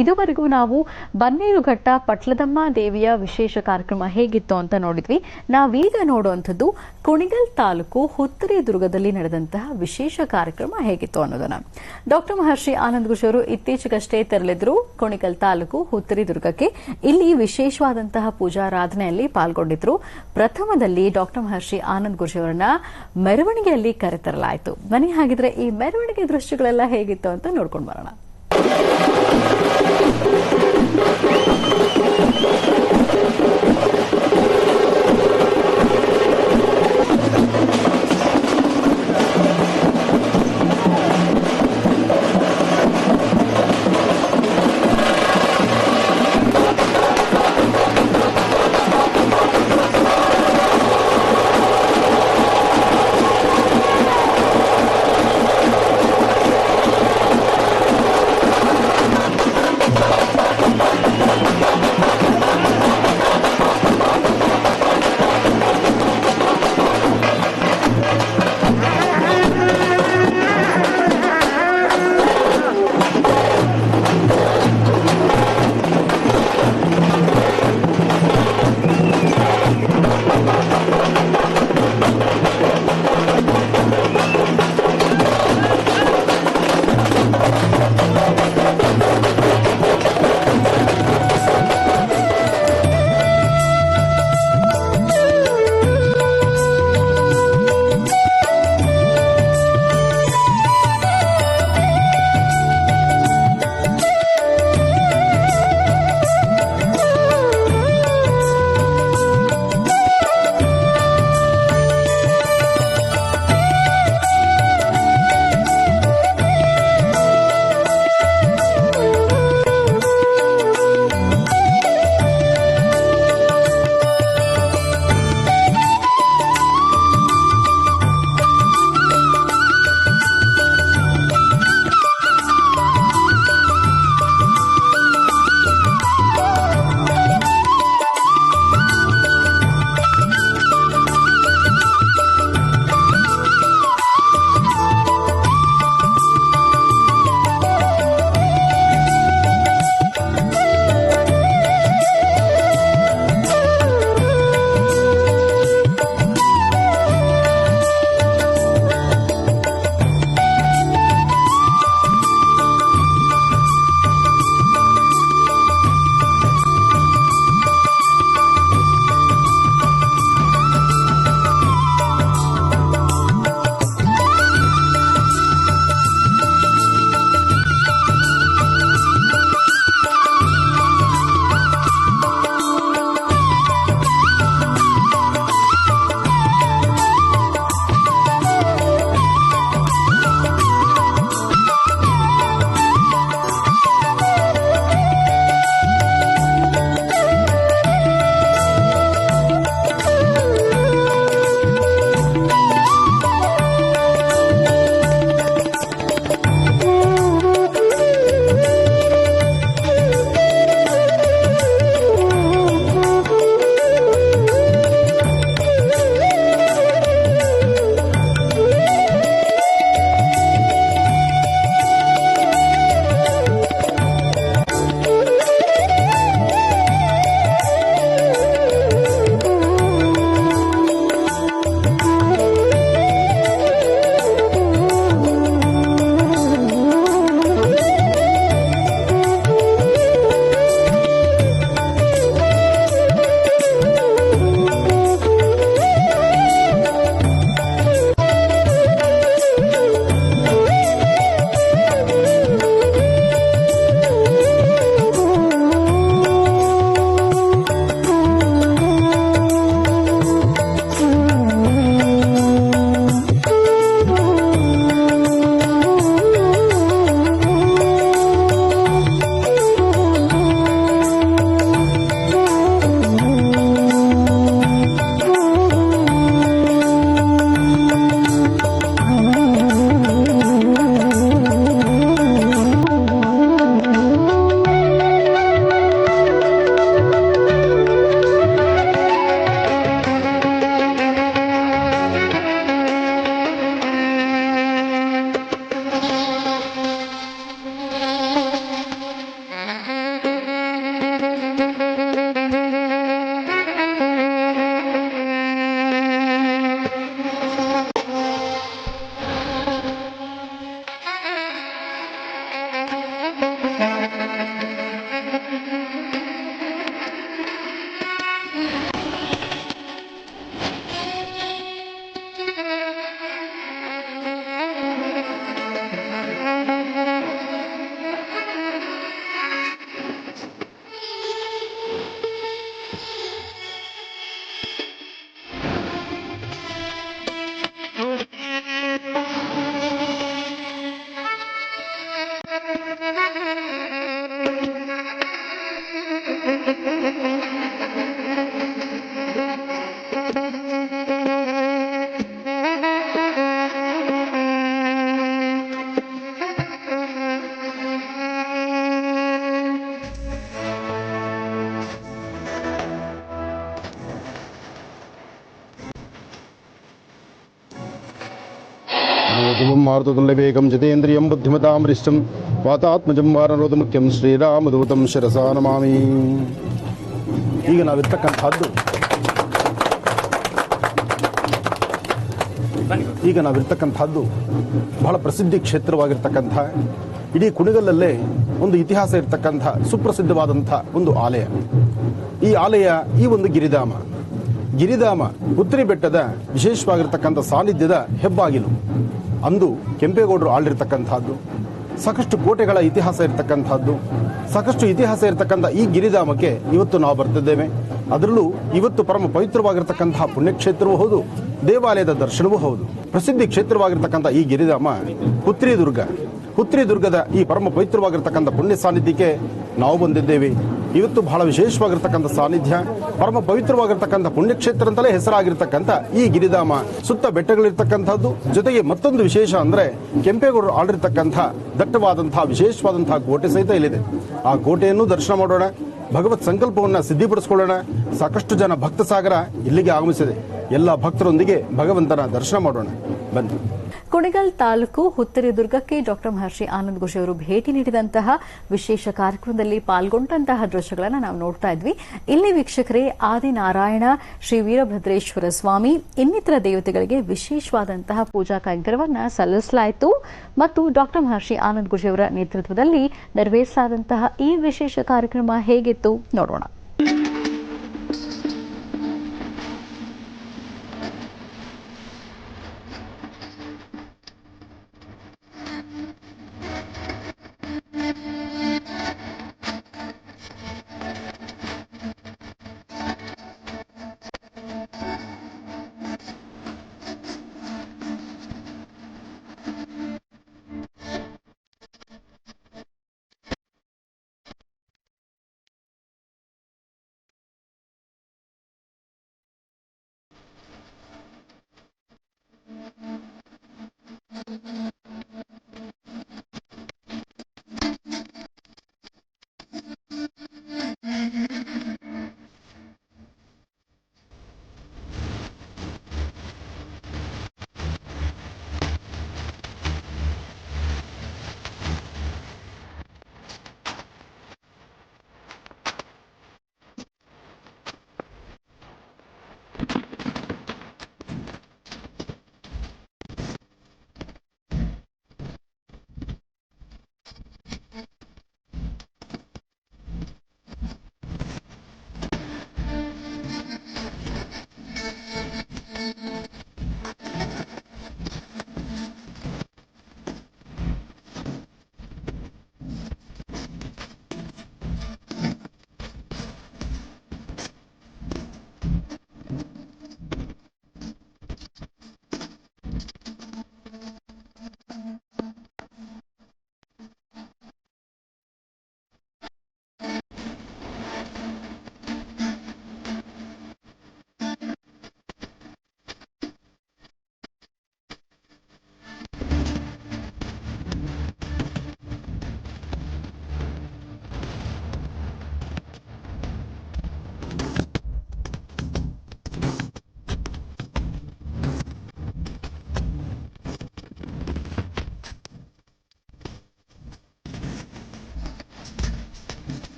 ಇದುವರೆಗೂ ನಾವು ಬನ್ನೇರುಘಟ್ಟ ಪಟ್ಲದಮ್ಮ ದೇವಿಯ ವಿಶೇಷ ಕಾರ್ಯಕ್ರಮ ಹೇಗಿತ್ತು ಅಂತ ನೋಡಿದ್ವಿ. ನಾವೀಗ ನೋಡುವಂಥದ್ದು ಕುಣಿಗಲ್ ತಾಲೂಕು ಹುತ್ತರಿ ದುರ್ಗದಲ್ಲಿ ನಡೆದಂತಹ ವಿಶೇಷ ಕಾರ್ಯಕ್ರಮ ಹೇಗಿತ್ತು ಅನ್ನೋದನ್ನ. ಡಾಕ್ಟರ್ ಮಹರ್ಷಿ ಆನಂದ್ ಗುರುಜಿ ಅವರು ಇತ್ತೀಚೆಗಷ್ಟೇ ತೆರಳಿದ್ರು ಕುಣಿಗಲ್ ತಾಲೂಕು ಹುತ್ತರಿ ದುರ್ಗಕ್ಕೆ. ಇಲ್ಲಿ ವಿಶೇಷವಾದಂತಹ ಪೂಜಾರಾಧನೆಯಲ್ಲಿ ಪಾಲ್ಗೊಂಡಿದ್ರು. ಪ್ರಥಮದಲ್ಲಿ ಡಾಕ್ಟರ್ ಮಹರ್ಷಿ ಆನಂದ್ ಗುರುಜಿ ಅವರನ್ನ ಮೆರವಣಿಗೆಯಲ್ಲಿ ಕರೆತರಲಾಯಿತು. ಬನ್ನಿ ಹಾಗಿದ್ರೆ ಈ ಮೆರವಣಿಗೆ ದೃಶ್ಯಗಳೆಲ್ಲ ಹೇಗಿತ್ತು ಅಂತ ನೋಡ್ಕೊಂಡು ಬರೋಣ. ಮಾರುತತುಲ್ಯ ವೇಗಂ ಜಿತೇಂದ್ರಿಯಂ ಬುದ್ಧಿಮತಾಂ ವರಿಷ್ಠಂ ವಾತಾತ್ಮಜಂ ವಾನರೋಧ ಮುಖ್ಯಂ ಶ್ರೀರಾಮದೂತಂ ಶಿರಸಾ ನಮಾಮಿ. ಈಗ ನಾವಿರ್ತಕ್ಕಂಥದ್ದು ಬಹಳ ಪ್ರಸಿದ್ಧಿ ಕ್ಷೇತ್ರವಾಗಿರ್ತಕ್ಕಂಥ, ಇಡೀ ಕುಣಿಗಲ್ಲಲ್ಲೇ ಒಂದು ಇತಿಹಾಸ ಇರತಕ್ಕಂಥ ಸುಪ್ರಸಿದ್ಧವಾದಂಥ ಒಂದು ಆಲಯ. ಈ ಆಲಯ ಈ ಒಂದು ಗಿರಿಧಾಮ ಪುತ್ರಿ ಬೆಟ್ಟದ ವಿಶೇಷವಾಗಿರ್ತಕ್ಕಂಥ ಸಾನ್ನಿಧ್ಯದ ಹೆಬ್ಬಾಗಿಲು. ಅಂದು ಕೆಂಪೇಗೌಡರು ಆಳಿರ್ತಕ್ಕಂಥದ್ದು, ಸಾಕಷ್ಟು ಕೋಟೆಗಳ ಇತಿಹಾಸ ಇರತಕ್ಕಂಥದ್ದು, ಸಾಕಷ್ಟು ಇತಿಹಾಸ ಇರತಕ್ಕಂಥ ಈ ಗಿರಿಧಾಮಕ್ಕೆ ಇವತ್ತು ನಾವು ಬರ್ತಿದ್ದೇವೆ. ಅದರಲ್ಲೂ ಇವತ್ತು ಪರಮ ಪವಿತ್ರವಾಗಿರ್ತಕ್ಕಂತಹ ಪುಣ್ಯಕ್ಷೇತ್ರವೂ ಹೌದು, ದೇವಾಲಯದ ದರ್ಶನವೂ ಹೌದು. ಪ್ರಸಿದ್ಧಿ ಕ್ಷೇತ್ರವಾಗಿರ್ತಕ್ಕಂಥ ಈ ಗಿರಿಧಾಮ ಪುತ್ರಿ ದುರ್ಗದ ಈ ಪರಮ ಪವಿತ್ರವಾಗಿರ್ತಕ್ಕಂಥ ಪುಣ್ಯ ಸಾನ್ನಿಧ್ಯಕ್ಕೆ ನಾವು ಬಂದಿದ್ದೇವೆ. ಇವತ್ತು ಬಹಳ ವಿಶೇಷವಾಗಿರ್ತಕ್ಕಂಥ ಸಾನ್ನಿಧ್ಯ, ಪರಮ ಪವಿತ್ರವಾಗಿರ್ತಕ್ಕಂಥ ಪುಣ್ಯಕ್ಷೇತ್ರ ಅಂತಲೇ ಹೆಸರಾಗಿರ್ತಕ್ಕಂಥ ಈ ಗಿರಿಧಾಮ ಸುತ್ತ ಬೆಟ್ಟಗಳಿರ್ತಕ್ಕಂಥದ್ದು. ಜೊತೆಗೆ ಮತ್ತೊಂದು ವಿಶೇಷ ಅಂದ್ರೆ ಕೆಂಪೇಗೌಡರು ಆಳಿರ್ತಕ್ಕಂಥ ದಟ್ಟವಾದಂತಹ ವಿಶೇಷವಾದಂತಹ ಕೋಟೆ ಸಹಿತ ಇಲ್ಲಿದೆ. ಆ ಕೋಟೆಯನ್ನು ದರ್ಶನ ಮಾಡೋಣ, ಭಗವತ್ ಸಂಕಲ್ಪವನ್ನ ಸಿದ್ಧಿಪಡಿಸಿಕೊಳ್ಳೋಣ. ಸಾಕಷ್ಟು ಜನ ಭಕ್ತ ಸಾಗರ ಇಲ್ಲಿಗೆ ಆಗಮಿಸಿದೆ. ಎಲ್ಲ ಭಕ್ತರೊಂದಿಗೆ ಭಗವಂತನ ದರ್ಶನ ಮಾಡೋಣ, ಬನ್ನಿ. ಕುಣಿಗಲ್ ತಾಲೂಕು ಹುತ್ತರಿ ದುರ್ಗಕ್ಕೆ ಡಾಕ್ಟರ್ ಮಹರ್ಷಿ ಆನಂದ್ ಘೋಷ್ ಅವರು ಭೇಟಿ ನೀಡಿದಂತಹ ವಿಶೇಷ ಕಾರ್ಯಕ್ರಮದಲ್ಲಿ ಪಾಲ್ಗೊಂಡಂತಹ ದೃಶ್ಯಗಳನ್ನು ನಾವು ನೋಡ್ತಾ ಇದ್ವಿ. ಇಲ್ಲಿ ವೀಕ್ಷಕರೇ, ಆದಿನಾರಾಯಣ, ಶ್ರೀ ವೀರಭದ್ರೇಶ್ವರ ಸ್ವಾಮಿ ಇನ್ನಿತರ ದೇವತೆಗಳಿಗೆ ವಿಶೇಷವಾದಂತಹ ಪೂಜಾ ಕೈಂಕರ್ಯವನ್ನು ಸಲ್ಲಿಸಲಾಯಿತು ಮತ್ತು ಡಾಕ್ಟರ್ ಮಹರ್ಷಿ ಆನಂದ್ ಘೋಷ್ ಅವರ ನೇತೃತ್ವದಲ್ಲಿ ನೆರವೇರಿಸಲಾದಂತಹ ಈ ವಿಶೇಷ ಕಾರ್ಯಕ್ರಮ ಹೇಗಿತ್ತು ನೋಡೋಣ.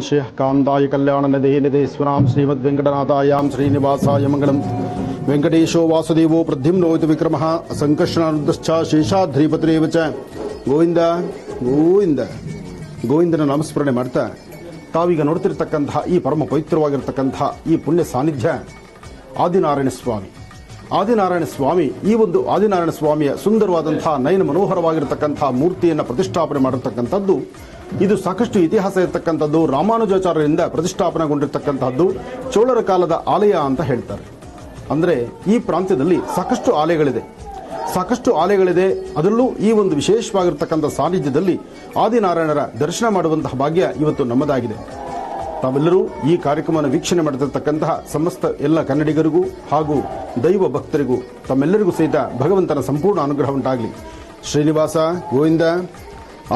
ಶ್ರೀ ಕಾಂತಾಯ ಕಲ್ಯಾಣ ನಿಧೇ ನಿಧೇಶ್ವರಾಂ ಶ್ರೀಮದ್ ವೆಂಕಟನಾಥಾಯಾಂ ಶ್ರೀನಿವಾಸಾಯ ಮಂಗಳಂ. ವೆಂಕಟೇಶೋ ವಾಸುದೇವೋ ಪ್ರದ್ಯುಮ್ನೋಯಿತು ವಿಕ್ರಮಃ ಸಂಕರ್ಷಣಾನುದ್ಧಶ್ಚ ಶೇಷಾದ್ರಿಪತಿರೇವ ಚ. ಗೋವಿಂದ ಗೋವಿಂದ ಗೋವಿಂದನ ನಾಮಸ್ಮರಣೆ ಮಾಡ್ತಾ ತಾವೀಗ ನೋಡ್ತಿರ್ತಕ್ಕಂತಹ ಈ ಪರಮ ಪವಿತ್ರವಾಗಿರ್ತಕ್ಕಂತಹ ಈ ಪುಣ್ಯ ಸಾನ್ನಿಧ್ಯ ಆದಿನಾರಾಯಣ ಸ್ವಾಮಿ. ಆದಿನಾರಾಯಣ ಸ್ವಾಮಿ, ಈ ಒಂದು ಆದಿನಾರಾಯಣ ಸ್ವಾಮಿಯ ಸುಂದರವಾದಂತಹ ನಯನ ಮನೋಹರವಾಗಿರತಕ್ಕಂತಹ ಮೂರ್ತಿಯನ್ನು ಪ್ರತಿಷ್ಠಾಪನೆ ಮಾಡಿರ್ತಕ್ಕಂಥದ್ದು ಇದು ಸಾಕಷ್ಟು ಇತಿಹಾಸ ಇರತಕ್ಕಂಥದ್ದು. ರಾಮಾನುಜಾಚಾರ್ಯರಿಂದ ಪ್ರತಿಷ್ಠಾಪನೆಗೊಂಡಿರ್ತಕ್ಕಂಥದ್ದು ಚೋಳರ ಕಾಲದ ಆಲಯ ಅಂತ ಹೇಳ್ತಾರೆ. ಅಂದರೆ ಈ ಪ್ರಾಂತ್ಯದಲ್ಲಿ ಸಾಕಷ್ಟು ಆಲಯಗಳಿದೆ. ಅದರಲ್ಲೂ ಈ ಒಂದು ವಿಶೇಷವಾಗಿರ್ತಕ್ಕಂಥ ಸಾನ್ನಿಧ್ಯದಲ್ಲಿ ಆದಿನಾರಾಯಣರ ದರ್ಶನ ಮಾಡುವಂತಹ ಭಾಗ್ಯ ಇವತ್ತು ನಮ್ಮದಾಗಿದೆ. ತಾವೆಲ್ಲರೂ ಈ ಕಾರ್ಯಕ್ರಮವನ್ನು ವೀಕ್ಷಣೆ ಮಾಡುತ್ತಿರತಕ್ಕಂತಹ ಸಮಸ್ತ ಎಲ್ಲ ಕನ್ನಡಿಗರಿಗೂ ಹಾಗೂ ದೈವ ಭಕ್ತರಿಗೂ ತಮ್ಮೆಲ್ಲರಿಗೂ ಸಹಿತ ಭಗವಂತನ ಸಂಪೂರ್ಣ ಅನುಗ್ರಹ ಉಂಟಾಗಲಿ. ಶ್ರೀನಿವಾಸ, ಗೋವಿಂದ,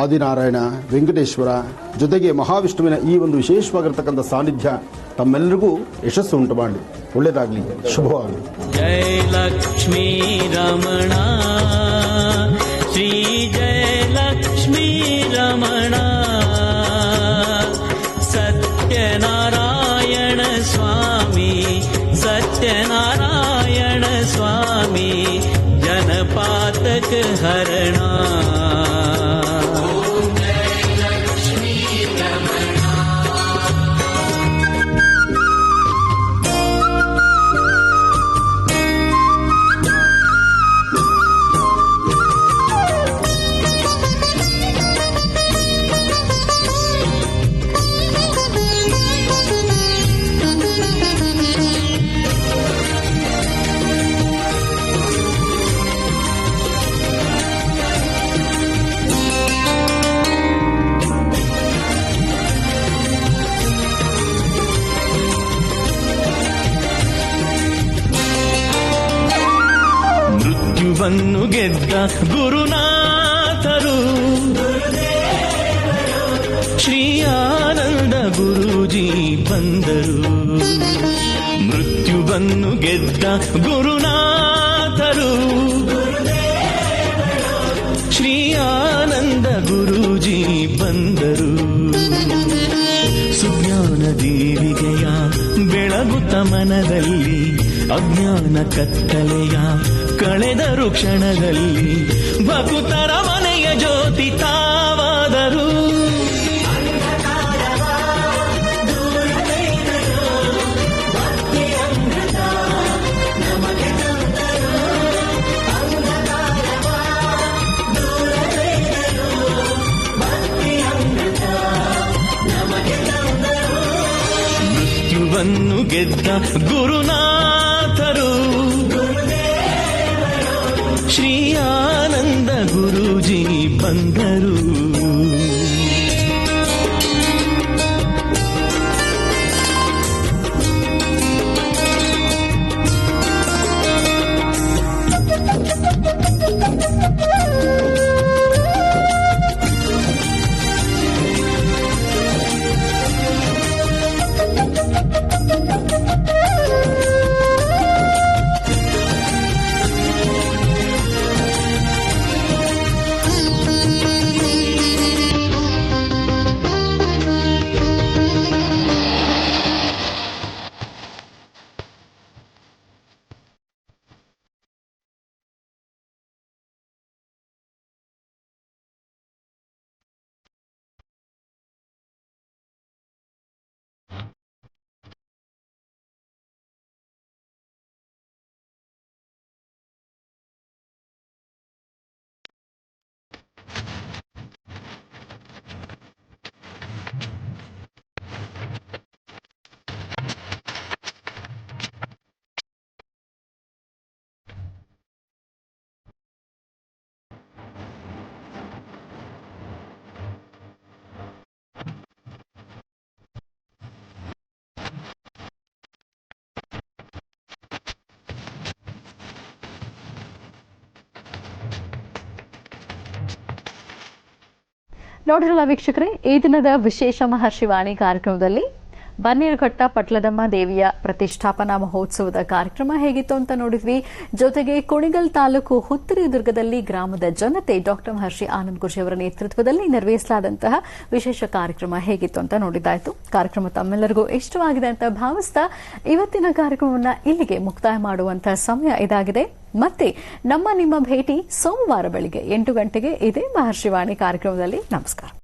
ಆದಿನಾರಾಯಣ, ವೆಂಕಟೇಶ್ವರ ಜೊತೆಗೆ ಮಹಾವಿಷ್ಣುವಿನ ಈ ಒಂದು ವಿಶೇಷವಾಗಿರ್ತಕ್ಕಂಥ ಸಾನ್ನಿಧ್ಯ ತಮ್ಮೆಲ್ಲರಿಗೂ ಯಶಸ್ಸು ಉಂಟು ಮಾಡಲಿ, ಒಳ್ಳೆಯದಾಗಲಿ, ಶುಭವಾಗಲಿ. ಜಯ ಲಕ್ಷ್ಮೀ ರಮಣ, ಶ್ರೀ ಜಯ ಲಕ್ಷ್ಮೀ ರಮಣ, ಸತ್ಯನಾರಾಯಣ ಸ್ವಾಮಿ, ಸತ್ಯನಾರಾಯಣ ಸ್ವಾಮಿ, ಜನಪಾತಕ ಹರಣ. ಮೃತ್ಯುವನ್ನು ಗೆದ್ದ ಗುರುನಾಥರು ಶ್ರೀ ಆನಂದ ಗುರೂಜಿ ಬಂದರು. ಮೃತ್ಯುವನ್ನು ಗೆದ್ದ ಗುರುನಾಥರು ಶ್ರೀ ಆನಂದ ಗುರೂಜಿ ಬಂದರು. ಸುಜ್ಞಾನ ದೀವಿಗೆಯ ಬೆಳಗುತ್ತ ಮನದಲ್ಲಿ ಅಜ್ಞಾನ ಕತ್ತಲೆಯ ಕಳೆದರು ಕ್ಷಣದಲ್ಲಿ, ಭಕುತರ ಮನೆಯ ಜ್ಯೋತಿ ತಾವಾದರು. ಮೃತ್ಯುವನ್ನು ಗೆದ್ದ ಗುರುನಾಥರು ಶ್ರೀ ಆನಂದ ಗುರೂಜಿ ಬಂದರು. ನೋಡಿರಲ್ಲ ವೀಕ್ಷಕರೇ, ಈ ದಿನದ ವಿಶೇಷ ಮಹರ್ಷಿವಾಣಿ ಕಾರ್ಯಕ್ರಮದಲ್ಲಿ ಬನ್ನೇರುಘಟ್ಟ ಪಟ್ಲದಮ್ಮ ದೇವಿಯ ಪ್ರತಿಷ್ಠಾಪನಾ ಮಹೋತ್ಸವದ ಕಾರ್ಯಕ್ರಮ ಹೇಗಿತ್ತು ಅಂತ ನೋಡಿದ್ವಿ. ಜೊತೆಗೆ ಕುಣಿಗಲ್ ತಾಲೂಕು ಹುತ್ತರಿ ದುರ್ಗದಲ್ಲಿ ಗ್ರಾಮದ ಜನತೆ ಡಾಕ್ಟರ್ ಮಹರ್ಷಿ ಆನಂದ್ ಗುರೂಜಿ ಅವರ ನೇತೃತ್ವದಲ್ಲಿ ನೆರವೇರಿಸಲಾದಂತಹ ವಿಶೇಷ ಕಾರ್ಯಕ್ರಮ ಹೇಗಿತ್ತು ಅಂತ ನೋಡಿದ್ದಾಯ್ತು. ಕಾರ್ಯಕ್ರಮ ತಮ್ಮೆಲ್ಲರಿಗೂ ಇಷ್ಟವಾಗಿದೆ ಅಂತ ಭಾವಿಸ್ತಾ ಇವತ್ತಿನ ಕಾರ್ಯಕ್ರಮವನ್ನು ಇಲ್ಲಿಗೆ ಮುಕ್ತಾಯ ಮಾಡುವಂತಹ ಸಮಯ ಇದಾಗಿದೆ. ಮತ್ತೆ ನಿಮ್ಮ ಭೇಟಿ ಸೋಮವಾರ ಬೆಳಿಗ್ಗೆ 8 ಗಂಟೆಗೆ ಇದೇ ಮಹರ್ಷಿವಾಣಿ ಕಾರ್ಯಕ್ರಮದಲ್ಲಿ. ನಮಸ್ಕಾರ.